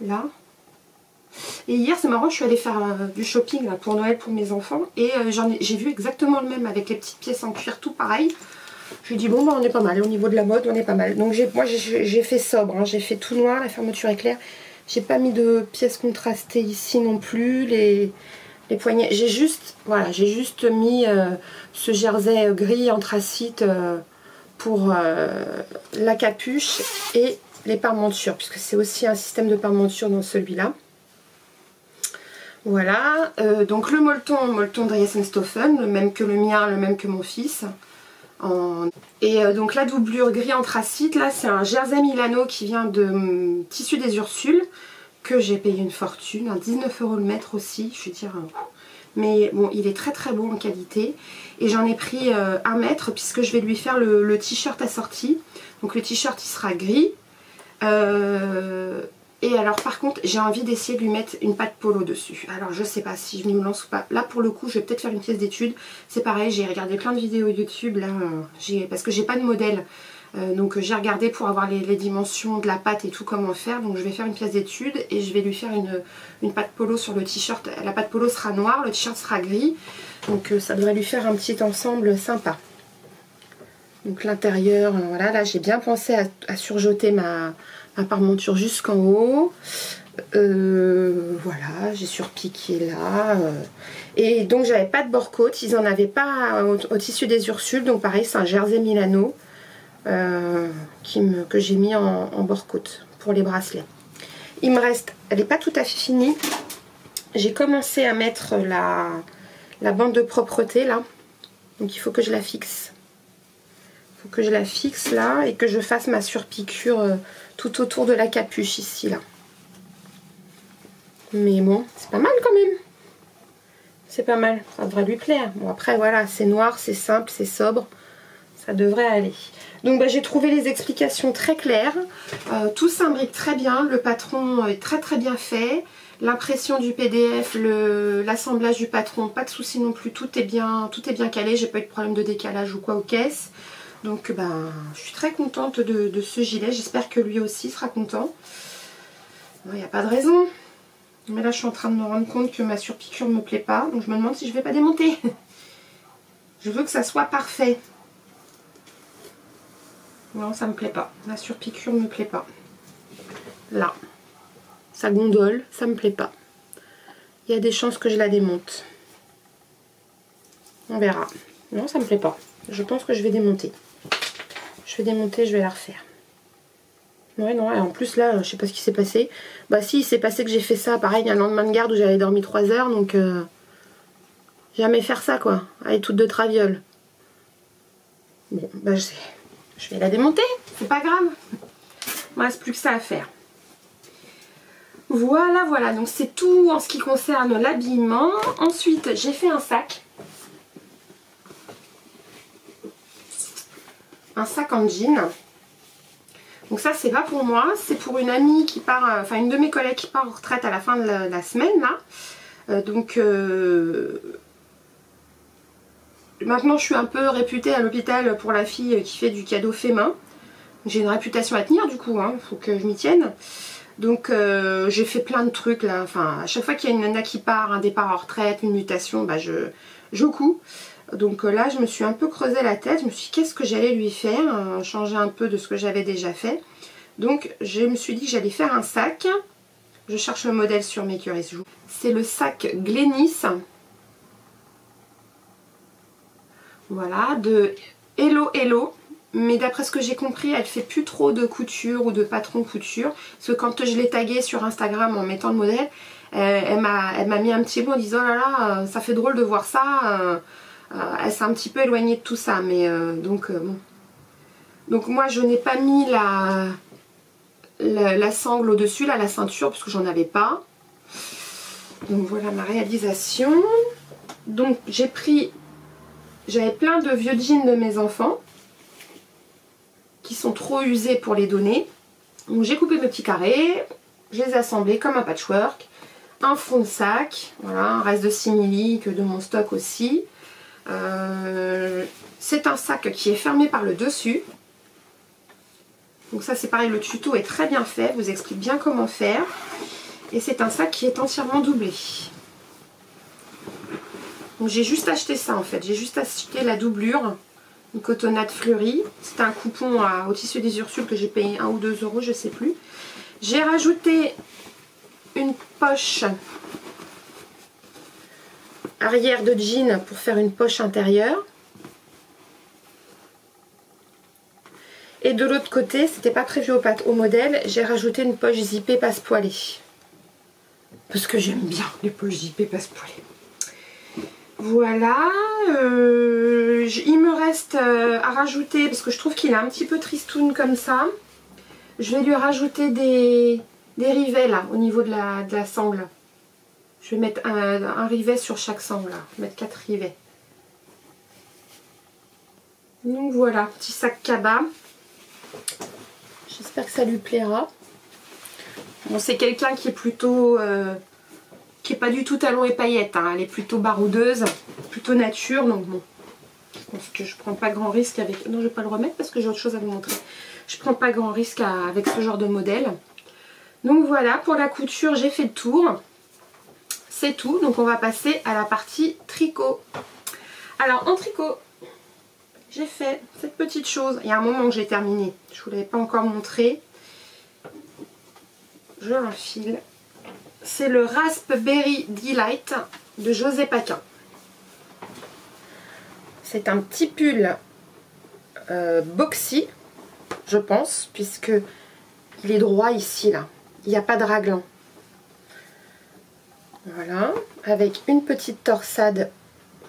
là. Et hier c'est marrant, je suis allée faire du shopping là, pour Noël pour mes enfants, et j'ai vu exactement le même avec les petites pièces en cuir, tout pareil. Je lui ai dit bon bah on est pas mal, au niveau de la mode on est pas mal. Donc moi j'ai fait sobre, hein, j'ai fait tout noir, la fermeture éclair. J'ai pas mis de pièces contrastées ici non plus, les poignets. J'ai juste mis ce jersey gris anthracite pour la capuche et les parmentures, puisque c'est aussi un système de parmenture dans celui-là. Voilà, donc le molleton Dreiesenstoffen, le même que le mien, le même que mon fils. Et donc la doublure gris anthracite, là c'est un Jersey Milano qui vient de Tissus des Ursules, que j'ai payé une fortune, 19 € le mètre aussi, je veux dire. Mais bon, il est très très beau en qualité. Et j'en ai pris 1 mètre puisque je vais lui faire le t-shirt assorti. Donc le t-shirt il sera gris. Et alors par contre j'ai envie d'essayer de lui mettre une patte polo dessus. Alors je sais pas si je me lance ou pas. Là pour le coup je vais peut-être faire une pièce d'étude. C'est pareil, j'ai regardé plein de vidéos YouTube là, parce que j'ai pas de modèle. Donc j'ai regardé pour avoir les dimensions de la patte et tout comment faire. Donc je vais faire une pièce d'étude et je vais lui faire une patte polo sur le t-shirt. La patte polo sera noire, le t-shirt sera gris. Donc ça devrait lui faire un petit ensemble sympa. Donc l'intérieur, voilà, là j'ai bien pensé à surjoter ma parmenture jusqu'en haut. Voilà, j'ai surpiqué là. Et donc j'avais pas de bord-côte, ils en avaient pas au Tissu des Ursules. Donc pareil, c'est un Jersey Milano que j'ai mis en bord-côte pour les bracelets. Il me reste, elle n'est pas tout à fait finie. J'ai commencé à mettre la bande de propreté là. Donc il faut que je la fixe. Il faut que je la fixe là et que je fasse ma surpiqûre tout autour de la capuche ici là. Mais bon, c'est pas mal quand même. C'est pas mal, ça devrait lui plaire. Bon après voilà, c'est noir, c'est simple, c'est sobre. Ça devrait aller. Donc bah, j'ai trouvé les explications très claires. Tout s'imbrique très bien. Le patron est très très bien fait. L'impression du PDF, l'assemblage du patron, pas de souci non plus. Tout est bien calé. J'ai pas eu de problème de décalage ou quoi aux caisses. Donc bah, je suis très contente de ce gilet. J'espère que lui aussi sera content. Il n'y a pas de raison. Mais là je suis en train de me rendre compte que ma surpiqûre ne me plaît pas. Donc je me demande si je vais pas démonter. Je veux que ça soit parfait. Non, ça me plaît pas. La surpiqûre me plaît pas. Là. Ça gondole, ça me plaît pas. Il y a des chances que je la démonte. On verra. Non, ça me plaît pas. Je pense que je vais démonter. Je vais démonter, je vais la refaire. Ouais, non, et en plus là, je sais pas ce qui s'est passé. Bah si, il s'est passé que j'ai fait ça, pareil, un lendemain de garde où j'avais dormi 3 heures, donc... jamais faire ça, quoi. Avec toute de traviole. Bon, bah je vais la démonter, c'est pas grave. Il me reste plus que ça à faire. Voilà, voilà, donc c'est tout en ce qui concerne l'habillement. Ensuite, j'ai fait un sac. Un sac en jean. Donc ça, c'est pas pour moi, c'est pour une amie qui part, enfin une de mes collègues qui part en retraite à la fin de la semaine, là. Maintenant, je suis un peu réputée à l'hôpital pour la fille qui fait du cadeau fait main. J'ai une réputation à tenir du coup, hein, faut que je m'y tienne. Donc j'ai fait plein de trucs là, enfin à chaque fois qu'il y a une nana qui part, un départ en retraite, une mutation, bah je couds. Donc là je me suis un peu creusé la tête, je me suis dit qu'est-ce que j'allais lui faire, changer un peu de ce que j'avais déjà fait. Donc je me suis dit que j'allais faire un sac. Je cherche le modèle sur Makeries. C'est le sac Glenis. Voilà, de Hello Hello. Mais d'après ce que j'ai compris, elle fait plus trop de couture ou de patron couture. Parce que quand je l'ai taguée sur Instagram en mettant le modèle, elle m'a mis un petit mot en disant oh là là, ça fait drôle de voir ça. Elle s'est un petit peu éloignée de tout ça. Mais bon. Donc moi je n'ai pas mis la sangle au-dessus, là, la ceinture, parce que j'en avais pas. Donc voilà ma réalisation. Donc j'avais plein de vieux jeans de mes enfants qui sont trop usés pour les donner. Donc j'ai coupé mes petits carrés, je les ai assemblés comme un patchwork. Un fond de sac, voilà, un reste de simili que de mon stock aussi. C'est un sac qui est fermé par le dessus. Donc ça c'est pareil, le tuto est très bien fait, vous explique bien comment faire. Et c'est un sac qui est entièrement doublé. Donc j'ai juste acheté ça en fait, j'ai juste acheté la doublure. Une cotonnade fleurie, c'était un coupon au Tissu des Ursules que j'ai payé 1 ou 2 €, je sais plus. J'ai rajouté une poche arrière de jean pour faire une poche intérieure. Et de l'autre côté, c'était pas prévu au modèle, j'ai rajouté une poche zippée passe-poilée. parce que j'aime bien les poches JP Passepoilé. Voilà, il me reste à rajouter, parce que je trouve qu'il est un petit peu tristoun comme ça, je vais lui rajouter des rivets là, au niveau de la sangle. Je vais mettre un rivet sur chaque sangle, là. Je vais mettre 4 rivets. Donc voilà, petit sac cabas. J'espère que ça lui plaira. Bon, c'est quelqu'un qui est plutôt... qui est pas du tout talon et paillettes, hein. Elle est plutôt baroudeuse, plutôt nature, donc bon, je pense que je prends pas grand risque avec... Non, je vais pas le remettre parce que j'ai autre chose à vous montrer. Je prends pas grand risque avec ce genre de modèle. Donc voilà, pour la couture, j'ai fait le tour. C'est tout, donc on va passer à la partie tricot. Alors en tricot, j'ai fait cette petite chose. Il y a un moment que j'ai terminé, je vous l'avais pas encore montré. Je l'enfile. C'est le Raspberry Delight de José Paquin. C'est un petit pull boxy, je pense, puisque il est droit ici, là. Il n'y a pas de raglan. Voilà, avec une petite torsade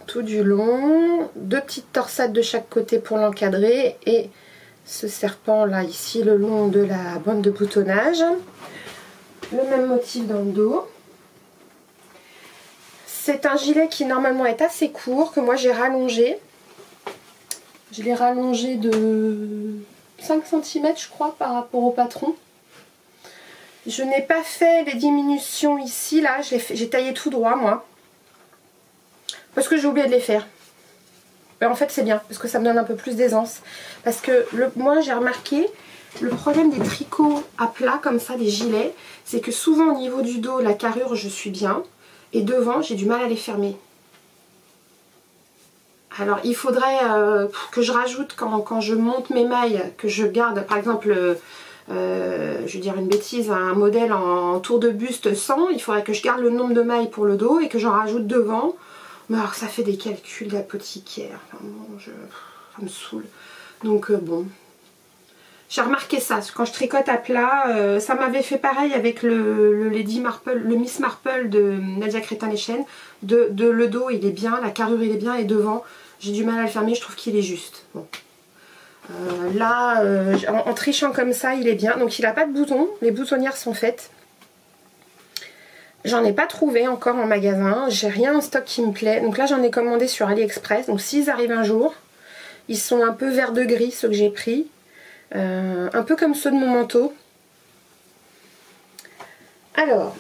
tout du long, 2 petites torsades de chaque côté pour l'encadrer et ce serpent là ici le long de la bande de boutonnage. Le même motif dans le dos. C'est un gilet qui normalement est assez court, que moi j'ai rallongé. Je l'ai rallongé de 5 cm je crois par rapport au patron. Je n'ai pas fait les diminutions ici, là, j'ai taillé tout droit moi. Parce que j'ai oublié de les faire. Mais en fait c'est bien, parce que ça me donne un peu plus d'aisance. Parce que moi j'ai remarqué, le problème des tricots à plat comme ça, des gilets, c'est que souvent au niveau du dos, la carrure je suis bien. Et devant j'ai du mal à les fermer. Alors il faudrait que je rajoute quand je monte mes mailles, que je garde par exemple... je vais dire une bêtise, un modèle en tour de buste 100, il faudrait que je garde le nombre de mailles pour le dos et que j'en rajoute devant. Mais alors ça fait des calculs d'apothicaire, enfin, bon, ça me saoule. Donc bon, j'ai remarqué ça, quand je tricote à plat, ça m'avait fait pareil avec le Lady Marple, le Miss Marple de Nadia Crétin-Leschène. Le dos il est bien, la carrure il est bien et devant j'ai du mal à le fermer, je trouve qu'il est juste. Bon. Là, en trichant comme ça, il est bien. Donc il n'a pas de boutons, les boutonnières sont faites. J'en ai pas trouvé encore en magasin, j'ai rien en stock qui me plaît. Donc là j'en ai commandé sur AliExpress, donc s'ils arrivent un jour, ils sont un peu vert de gris ceux que j'ai pris. Un peu comme ceux de mon manteau. Alors,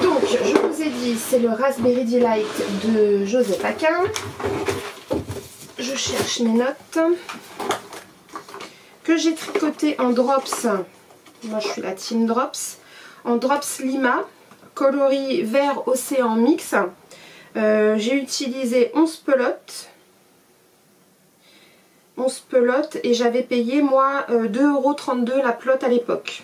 donc je vous ai dit, c'est le Raspberry Delight de José Paquin. Je cherche mes notes. Que j'ai tricoté en drops, moi je suis la team drops, en drops Lima, coloris vert océan mix. J'ai utilisé 11 pelotes. 11 pelotes et j'avais payé moi 2,32 € la pelote à l'époque.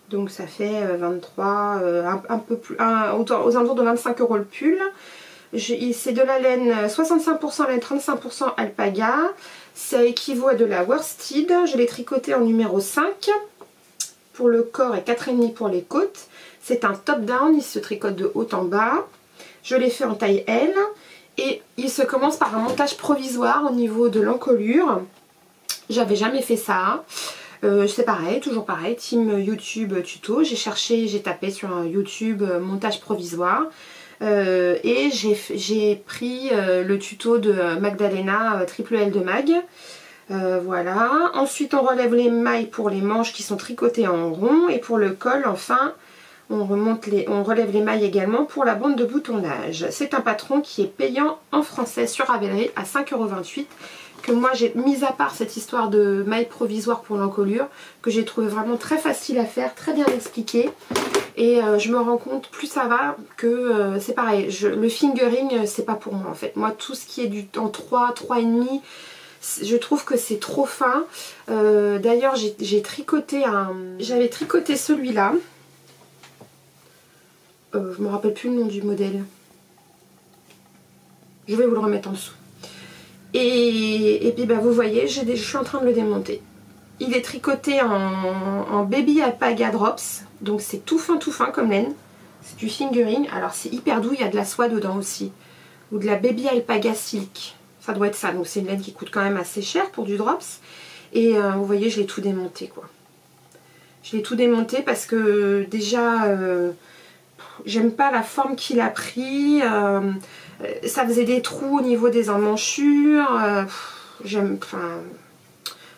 Donc ça fait 23, un peu plus, aux alentours de 25 € le pull. C'est de la laine 65% laine, 35% alpaga. Ça équivaut à de la worsted. Je l'ai tricoté en numéro 5 pour le corps et 4,5 pour les côtes. C'est un top down, il se tricote de haut en bas. Je l'ai fait en taille L. Et il se commence par un montage provisoire au niveau de l'encolure. J'avais jamais fait ça. C'est pareil, toujours pareil, team YouTube tuto. J'ai cherché, j'ai tapé sur YouTube montage provisoire. Et j'ai pris le tuto de Magdalena Triple L de Mag. Voilà. Ensuite on relève les mailles pour les manches qui sont tricotées en rond. Et pour le col enfin on relève les mailles également pour la bande de boutonnage. C'est un patron qui est payant en français sur Ravelry à 5,28 €. Que moi j'ai mis à part cette histoire de mailles provisoires pour l'encolure, que j'ai trouvé vraiment très facile à faire, très bien expliqué. Et je me rends compte, plus ça va, que c'est pareil, le fingering c'est pas pour moi en fait. Moi tout ce qui est en 3, 3,5, je trouve que c'est trop fin. D'ailleurs j'ai tricoté j'avais tricoté celui-là. Je me rappelle plus le nom du modèle. Je vais vous le remettre en dessous. Et puis bah, vous voyez, je suis en train de le démonter. Il est tricoté en baby alpaga drops. Donc c'est tout fin comme laine. C'est du fingering. Alors c'est hyper doux, il y a de la soie dedans aussi. Ou de la Baby Alpaga Silk. Ça doit être ça. Donc c'est une laine qui coûte quand même assez cher pour du drops. Et vous voyez, je l'ai tout démonté quoi. Je l'ai tout démonté parce que déjà, j'aime pas la forme qu'il a pris. Ça faisait des trous au niveau des emmanchures.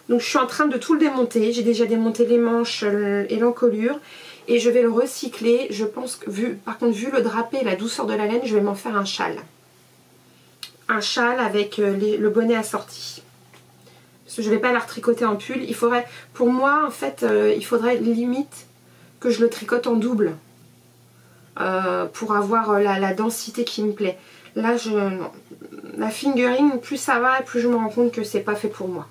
Donc je suis en train de tout le démonter. J'ai déjà démonté les manches et l'encolure. Et je vais le recycler. Je pense que, par contre, vu le drapé et la douceur de la laine, je vais m'en faire un châle. Un châle avec le bonnet assorti. Parce que je ne vais pas la retricoter en pull. Il faudrait, pour moi, en fait, il faudrait limite que je le tricote en double. Pour avoir la densité qui me plaît. Là, non. La fingering, plus ça va, plus je me rends compte que c'est pas fait pour moi.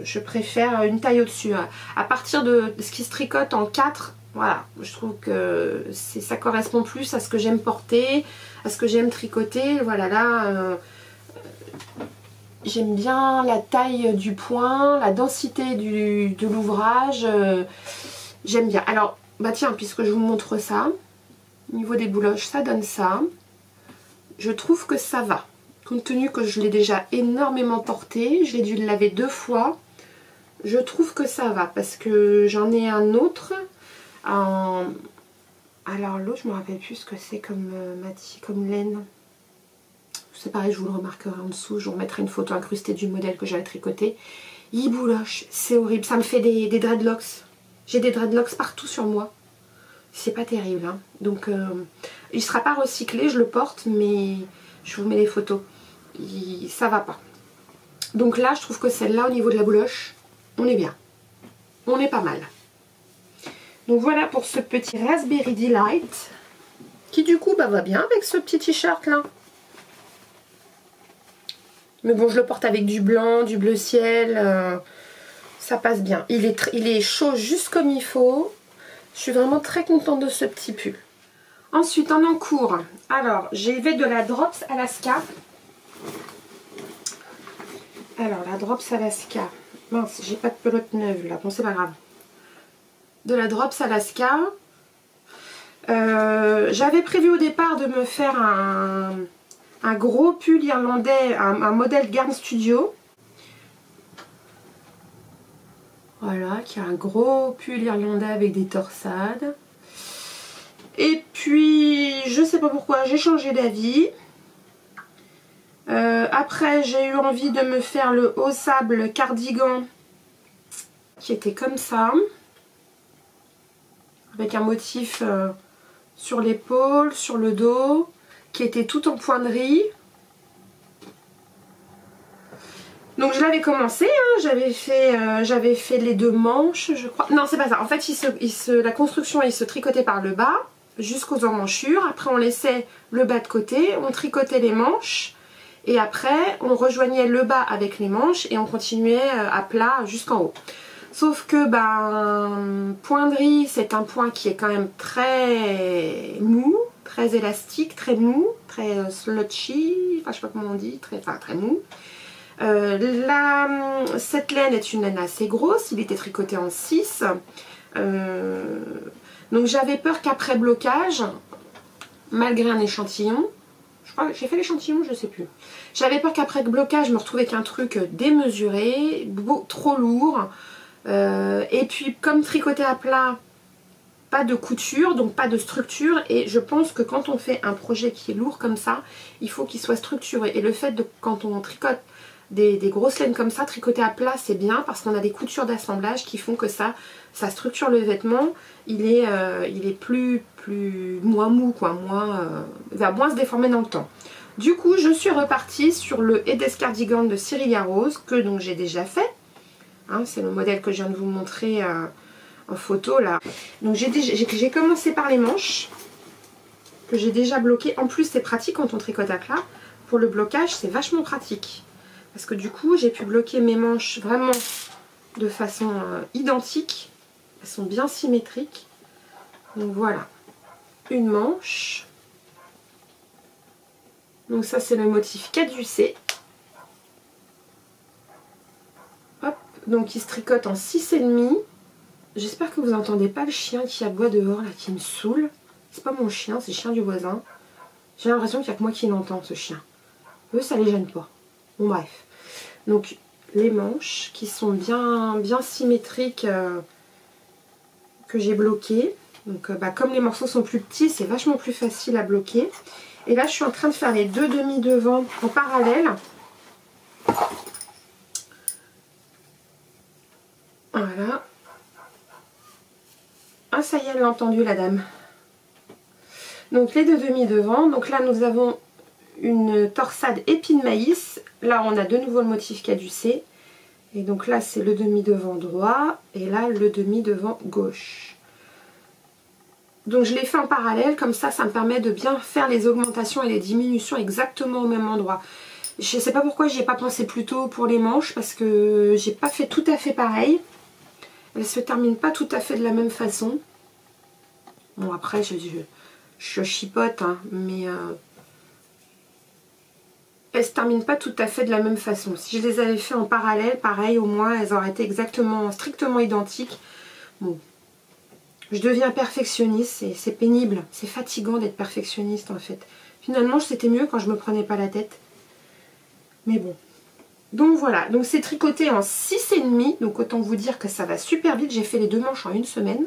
Je préfère une taille au-dessus. À partir de ce qui se tricote en 4, voilà, je trouve que ça correspond plus à ce que j'aime porter, à ce que j'aime tricoter. Voilà, là, j'aime bien la taille du point, la densité de l'ouvrage. J'aime bien. Alors, bah tiens, puisque je vous montre ça, au niveau des bouloches, ça donne ça. Je trouve que ça va. Compte tenu que je l'ai déjà énormément porté, j'ai dû le laver 2 fois. Je trouve que ça va parce que j'en ai un autre. Alors l'autre, je me rappelle plus ce que c'est comme laine. C'est pareil, je vous le remarquerai en dessous. Je vous remettrai une photo incrustée du modèle que j'avais tricoté. Il bouloche, c'est horrible. Ça me fait des dreadlocks. J'ai des dreadlocks partout sur moi. C'est pas terrible. Hein. Donc, il sera pas recyclé, je le porte, mais je vous mets les photos. Ça va pas. Donc là, je trouve que celle-là, au niveau de la bouloche, on est bien. On est pas mal. Donc voilà pour ce petit Raspberry Delight. Qui du coup va bien avec ce petit t-shirt là. Mais bon, je le porte avec du blanc, du bleu ciel. Ça passe bien. Il est chaud juste comme il faut. Je suis vraiment très contente de ce petit pull. Ensuite, en encours, alors j'ai de la Drops Alaska. Alors, la Drops Alaska. Mince, j'ai pas de pelote neuve là. Bon, c'est pas grave. De la Drops Alaska. J'avais prévu au départ de me faire un gros pull irlandais, un modèle Garn Studio. Voilà, qui a un gros pull irlandais avec des torsades. Et puis, je sais pas pourquoi, j'ai changé d'avis. Après, j'ai eu envie de me faire le haut sable cardigan qui était comme ça. Avec un motif sur l'épaule, sur le dos, qui était tout en pointerie. Donc je l'avais commencé, hein, j'avais fait les 2 manches, je crois. Non, c'est pas ça. En fait, la construction, il se tricotait par le bas jusqu'aux emmanchures. Après, on laissait le bas de côté, on tricotait les manches. Et après, on rejoignait le bas avec les manches et on continuait à plat jusqu'en haut. Sauf que, pointerie, c'est un point qui est quand même très mou, très élastique, très mou, très slutchy, enfin je sais pas comment on dit, très mou. Cette laine est une laine assez grosse, il était tricoté en 6. Donc j'avais peur qu'après blocage, malgré un échantillon, je crois que j'ai fait l'échantillon, je sais plus. J'avais peur qu'après blocage, je me retrouvais avec un truc démesuré, trop lourd. Et puis comme tricoté à plat, pas de couture, donc pas de structure. Et je pense que quand on fait un projet qui est lourd comme ça, il faut qu'il soit structuré. Et le fait de, quand on tricote des grosses laines comme ça, tricoter à plat, c'est bien parce qu'on a des coutures d'assemblage qui font que ça structure le vêtement. Il est moins mou, quoi, il va moins se déformer dans le temps. Du coup, je suis repartie sur le Edes Cardigan de Cyrilia Rose, que donc j'ai déjà fait. Hein, c'est le modèle que je viens de vous montrer en photo là. Donc j'ai commencé par les manches, que j'ai déjà bloqué. En plus, c'est pratique quand on tricote à plat. Pour le blocage, c'est vachement pratique. Parce que du coup, j'ai pu bloquer mes manches vraiment de façon identique. Elles sont bien symétriques. Donc voilà, une manche. Donc ça, c'est le motif caducé. Hop, donc il se tricote en 6,5. J'espère que vous n'entendez pas le chien qui aboie dehors là, qui me saoule. C'est pas mon chien, c'est le chien du voisin. J'ai l'impression qu'il n'y a que moi qui l'entends, ce chien. Eux, ça les gêne pas. Bon, bref. Donc, les manches qui sont bien symétriques que j'ai bloquées. Donc, comme les morceaux sont plus petits, c'est vachement plus facile à bloquer. Et là, je suis en train de faire les deux demi devant en parallèle. Voilà. Ah, ça y est, elle l'a entendu, la dame. Donc, les deux demi devant. Donc là, nous avons une torsade épi de maïs. Là, on a de nouveau le motif caducé. Et donc là, c'est le demi devant droit. Et là, le demi devant gauche. Donc je l'ai fait en parallèle, comme ça me permet de bien faire les augmentations et les diminutions exactement au même endroit. Je ne sais pas pourquoi j'y ai pas pensé plus tôt pour les manches, parce que j'ai pas fait tout à fait pareil. Elles se terminent pas tout à fait de la même façon. Bon, après je chipote, hein, mais elles se terminent pas tout à fait de la même façon. Si je les avais fait en parallèle, pareil, au moins elles auraient été strictement identiques. Bon. Je deviens perfectionniste, c'est pénible, c'est fatigant d'être perfectionniste en fait. Finalement, c'était mieux quand je me prenais pas la tête. Mais bon. Donc voilà, donc c'est tricoté en 6,5, donc autant vous dire que ça va super vite. J'ai fait les deux manches en une semaine.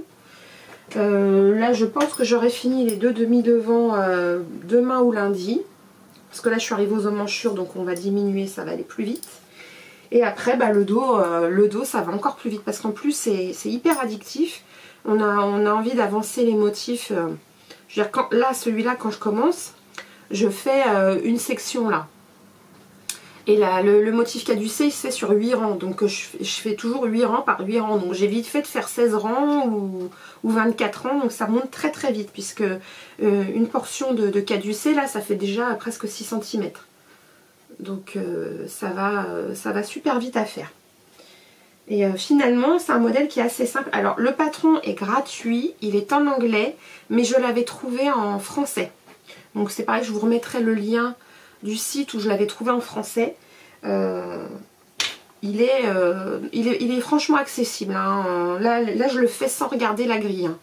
Là, je pense que j'aurai fini les deux demi devant demain ou lundi. Parce que là, je suis arrivée aux emmanchures, donc on va diminuer, ça va aller plus vite. Et après, le dos, ça va encore plus vite parce qu'en plus, c'est hyper addictif. On a envie d'avancer les motifs. Je veux dire, là, celui-là, quand je commence, je fais une section là. Et là, le motif caducé, il se fait sur 8 rangs. Donc, je fais toujours 8 rangs par 8 rangs. Donc, j'ai vite fait de faire 16 rangs ou 24 rangs. Donc, ça monte très très vite. Puisque une portion de caducé, là, ça fait déjà presque 6 cm. Donc, ça va super vite à faire. Et finalement, c'est un modèle qui est assez simple. Alors, le patron est gratuit, il est en anglais, mais je l'avais trouvé en français. Donc, c'est pareil, je vous remettrai le lien du site où je l'avais trouvé en français. Il est franchement accessible. Hein. Là, je le fais sans regarder la grille. Hein.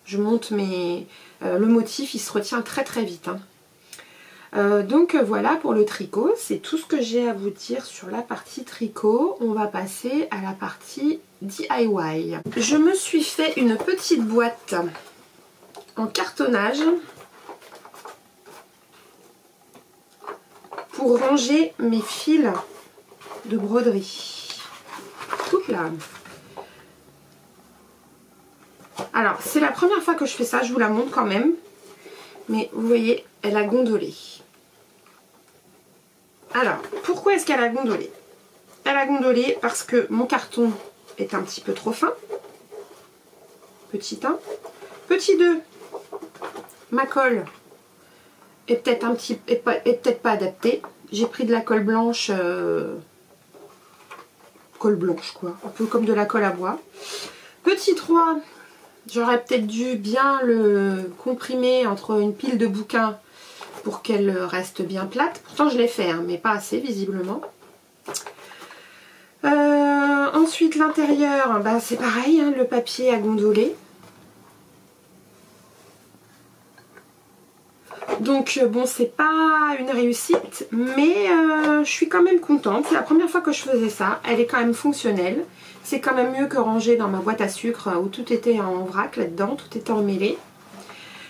Je monte le motif, il se retient très très vite. Hein. Donc voilà pour le tricot, c'est tout ce que j'ai à vous dire sur la partie tricot. On va passer à la partie DIY. Je me suis fait une petite boîte en cartonnage pour ranger mes fils de broderie. Oups là. Alors c'est la première fois que je fais ça, je vous la montre quand même. Mais vous voyez, elle a gondolé. Alors, pourquoi est-ce qu'elle a gondolé? Elle a gondolé parce que mon carton est un petit peu trop fin. Petit 1. Petit 2. Ma colle est peut-être pas adaptée. J'ai pris de la colle blanche. Colle blanche quoi. Un peu comme de la colle à bois. Petit 3. J'aurais peut-être dû bien le comprimer entre une pile de bouquins pour qu'elle reste bien plate. Pourtant je l'ai fait, hein, mais pas assez visiblement. Ensuite l'intérieur, c'est pareil, hein, le papier a gondolé. Donc bon, c'est pas une réussite, mais je suis quand même contente. C'est la première fois que je faisais ça. Elle est quand même fonctionnelle. C'est quand même mieux que ranger dans ma boîte à sucre où tout était en vrac là-dedans, tout était emmêlé.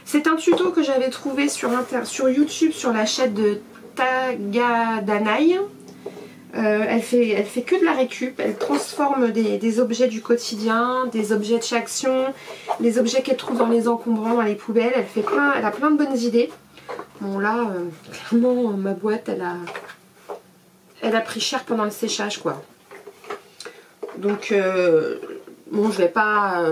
C'est un tuto que j'avais trouvé sur YouTube sur la chaîne de Tagadanai. Elle fait que de la récup, elle transforme des objets du quotidien, des objets de chez Action, les objets qu'elle trouve dans les encombrants, dans les poubelles. Elle a plein de bonnes idées. Bon là, clairement ma boîte elle a pris cher pendant le séchage quoi. Donc bon, je vais pas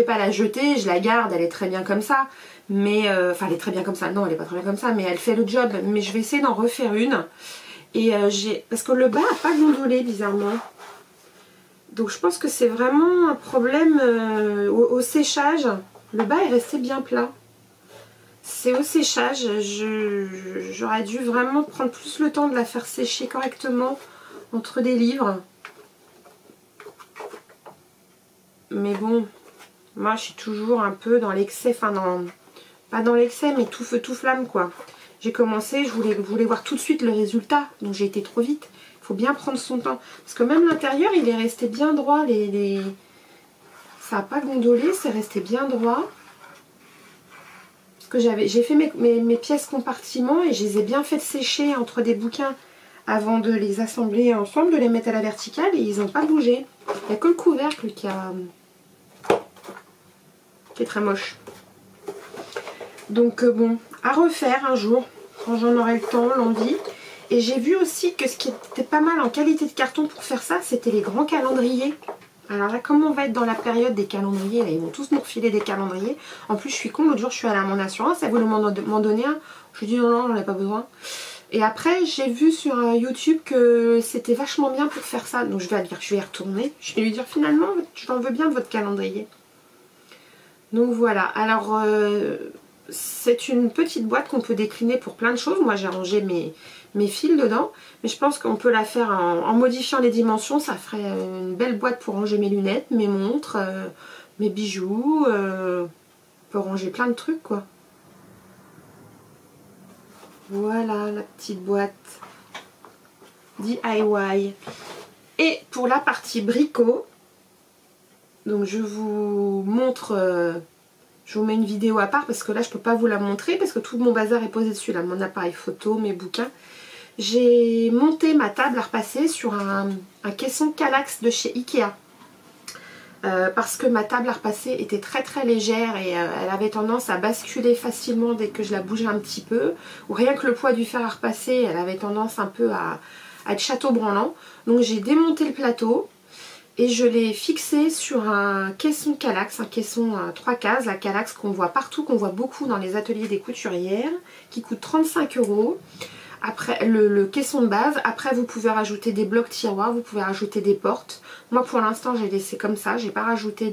la jeter, je la garde, elle est très bien comme ça. Mais, enfin elle est très bien comme ça, non elle est pas très bien comme ça, mais elle fait le job. Mais je vais essayer d'en refaire une. Et parce que le bas n'a pas gondolé bizarrement. Donc je pense que c'est vraiment un problème au séchage. Le bas est resté bien plat. C'est au séchage, j'aurais dû vraiment prendre plus le temps de la faire sécher correctement entre des livres. Mais bon, Moi, je suis toujours un peu dans l'excès, enfin, pas dans l'excès, mais tout feu, tout flamme, quoi. J'ai commencé, je voulais voir tout de suite le résultat, donc j'ai été trop vite. Il faut bien prendre son temps. Parce que même l'intérieur, il est resté bien droit. Ça n'a pas gondolé, c'est resté bien droit. Parce que j'ai fait mes pièces compartiments et je les ai bien fait sécher entre des bouquins avant de les assembler ensemble, de les mettre à la verticale, et ils n'ont pas bougé. Il n'y a que le couvercle qui est très moche. Donc bon, à refaire un jour, quand j'en aurai le temps, l'envie. Et j'ai vu aussi que ce qui était pas mal en qualité de carton pour faire ça, c'était les grands calendriers. Alors là, comme on va être dans la période des calendriers, là, ils vont tous nous refiler des calendriers. En plus, je suis con, l'autre jour, je suis allée à mon assurance, elle voulait m'en donner un. Je lui ai dit non, j'en ai pas besoin. Et après, j'ai vu sur YouTube que c'était vachement bien pour faire ça. Donc je vais y retourner. Je vais lui dire finalement, j'en veux bien de votre calendrier. Donc voilà. Alors, c'est une petite boîte qu'on peut décliner pour plein de choses. Moi, j'ai rangé mes fils dedans, mais je pense qu'on peut la faire en modifiant les dimensions. Ça ferait une belle boîte pour ranger mes lunettes, mes montres, mes bijoux. On peut ranger plein de trucs, quoi. Voilà la petite boîte DIY. Et pour la partie bricot, donc je vous montre, je vous mets une vidéo à part parce que là je peux pas vous la montrer parce que tout mon bazar est posé dessus, là, mon appareil photo, mes bouquins. J'ai monté ma table à repasser sur un caisson Kallax de chez Ikea. Parce que ma table à repasser était très très légère et elle avait tendance à basculer facilement dès que je la bougeais un petit peu. Ou rien que le poids du fer à repasser, elle avait tendance un peu à être château branlant. Donc j'ai démonté le plateau et je l'ai fixé sur un caisson Kallax, un caisson à 3 cases, la Kallax qu'on voit partout, qu'on voit beaucoup dans les ateliers des couturières, qui coûte 35 €. Après le caisson de base, après vous pouvez rajouter des blocs tiroirs, vous pouvez rajouter des portes. Moi pour l'instant j'ai laissé comme ça, j'ai pas rajouté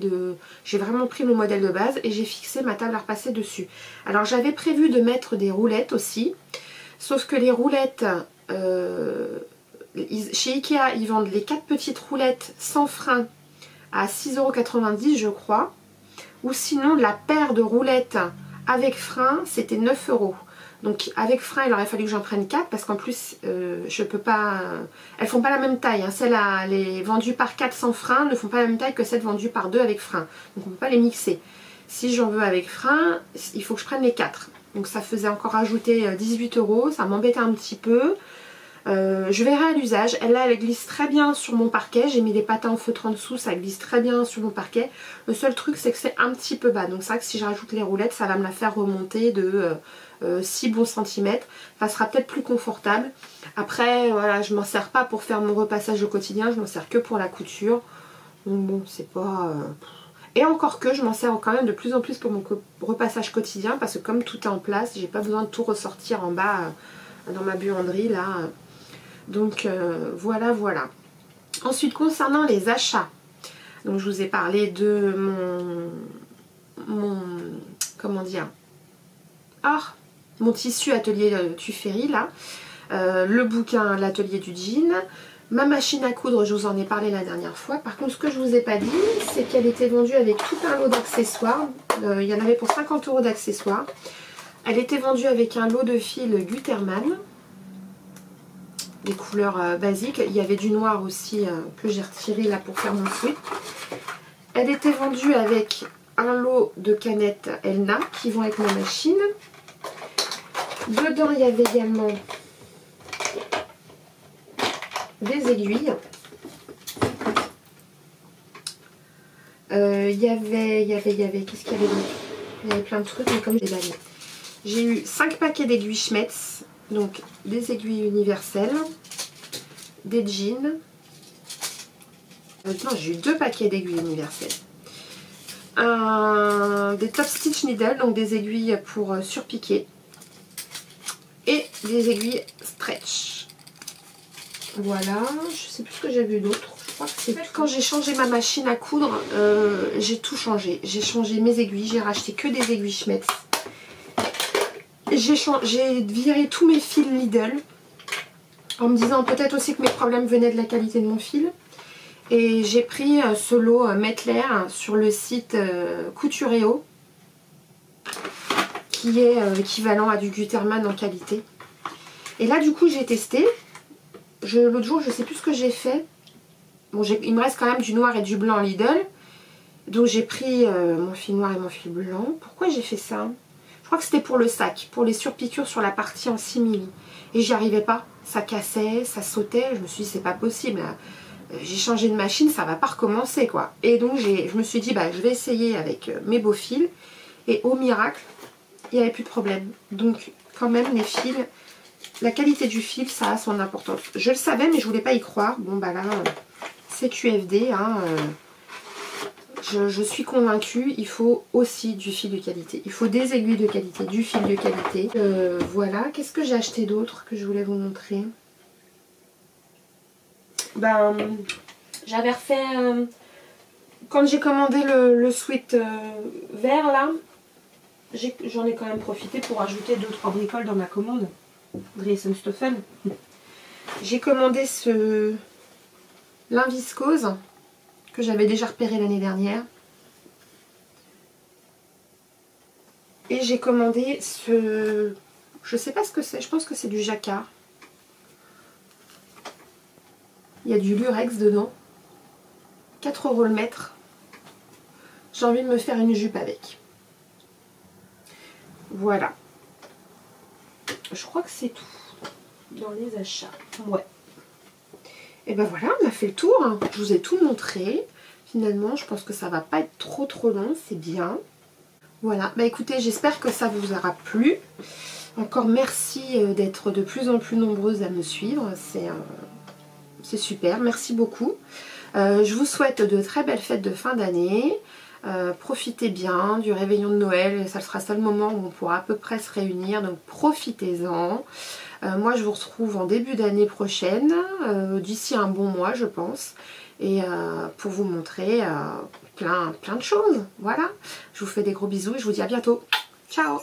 j'ai vraiment pris le modèle de base et j'ai fixé ma table à repasser dessus. Alors j'avais prévu de mettre des roulettes aussi, sauf que les roulettes, chez Ikea ils vendent les 4 petites roulettes sans frein à 6,90 € je crois. Ou sinon la paire de roulettes avec frein c'était 9 €. Donc avec frein il aurait fallu que j'en prenne 4 parce qu'en plus je peux pas, elles font pas la même taille, hein. Celles les vendues par 4 sans frein ne font pas la même taille que celles vendues par 2 avec frein. Donc on peut pas les mixer. Si j'en veux avec frein, il faut que je prenne les 4. Donc ça faisait encore ajouter 18 €, ça m'embêtait un petit peu. Je verrai à l'usage. Elle glisse très bien sur mon parquet. J'ai mis des patins en feutre en dessous, ça glisse très bien sur mon parquet. Le seul truc c'est que c'est un petit peu bas. Donc c'est vrai que si je rajoute les roulettes, ça va me la faire remonter de 6 bons centimètres. Ça sera peut-être plus confortable. Après, voilà, je m'en sers pas pour faire mon repassage au quotidien. Je m'en sers que pour la couture. Donc bon, c'est pas... Et encore que je m'en sers quand même de plus en plus pour mon repassage quotidien. Parce que comme tout est en place, j'ai pas besoin de tout ressortir en bas dans ma buanderie là. Donc voilà. Ensuite concernant les achats, donc je vous ai parlé de mon comment dire, mon tissu atelier Tuffery là, le bouquin l'atelier du jean, ma machine à coudre, je vous en ai parlé la dernière fois. Par contre ce que je vous ai pas dit c'est qu'elle était vendue avec tout un lot d'accessoires. Il y en avait pour 50 € d'accessoires. Elle était vendue avec un lot de fils Gutermann, des couleurs basiques. Il y avait du noir aussi que j'ai retiré là pour faire mon sweat. Elle était vendue avec un lot de canettes Elna qui vont avec ma machine. Dedans il y avait également des aiguilles. Il y avait qu'est-ce qu'il y avait d'autre? Il y avait plein de trucs mais comme j'ai déballé. J'ai eu 5 paquets d'aiguilles Schmetz. Donc des aiguilles universelles, des jeans. Maintenant j'ai eu 2 paquets d'aiguilles universelles. Des top stitch needle, donc des aiguilles pour surpiquer. Et des aiguilles stretch. Voilà, je sais plus ce que j'ai vu d'autre. Je crois que c'est tout. Quand j'ai changé ma machine à coudre, j'ai tout changé. J'ai changé mes aiguilles, j'ai racheté que des aiguilles Schmetz. J'ai viré tous mes fils Lidl en me disant peut-être aussi que mes problèmes venaient de la qualité de mon fil. Et j'ai pris ce lot Metler sur le site Coutureo, qui est équivalent à du Gutermann en qualité. Et là du coup j'ai testé. L'autre jour je sais plus ce que j'ai fait. Bon, il me reste quand même du noir et du blanc Lidl. Donc j'ai pris mon fil noir et mon fil blanc. Pourquoi j'ai fait ça? Je crois que c'était pour le sac, pour les surpiqûres sur la partie en simili. Et j'y arrivais pas. Ça cassait, ça sautait. Je me suis dit c'est pas possible. J'ai changé de machine, ça va pas recommencer quoi. Et donc je me suis dit bah je vais essayer avec mes beaux fils. Et au miracle, il n'y avait plus de problème. Donc quand même les fils, la qualité du fil ça a son importance. Je le savais mais je voulais pas y croire. Bon bah là c'est QFD hein. Je suis convaincue, il faut aussi du fil de qualité. Il faut des aiguilles de qualité, du fil de qualité. Voilà, qu'est-ce que j'ai acheté d'autre que je voulais vous montrer? Ben, j'avais refait... quand j'ai commandé le sweat vert là, j'en ai quand même profité pour ajouter 2-3 bricoles dans ma commande. Dressenstoffen. J'ai commandé ce lin viscose que j'avais déjà repéré l'année dernière. Et j'ai commandé ce... Je sais pas ce que c'est, je pense que c'est du jacquard. Il y a du lurex dedans. 4 € le mètre. J'ai envie de me faire une jupe avec. Voilà. Je crois que c'est tout dans les achats. Ouais. Et ben voilà, on a fait le tour. Je vous ai tout montré. Finalement, je pense que ça va pas être trop long. C'est bien. Voilà. Bah écoutez, j'espère que ça vous aura plu. Encore merci d'être de plus en plus nombreuses à me suivre. C'est super. Merci beaucoup. Je vous souhaite de très belles fêtes de fin d'année. Profitez bien du réveillon de Noël. Ça sera ça le moment où on pourra à peu près se réunir. Donc profitez-en. Moi je vous retrouve en début d'année prochaine, d'ici un bon mois je pense, et pour vous montrer plein de choses. Voilà, je vous fais des gros bisous et je vous dis à bientôt. Ciao!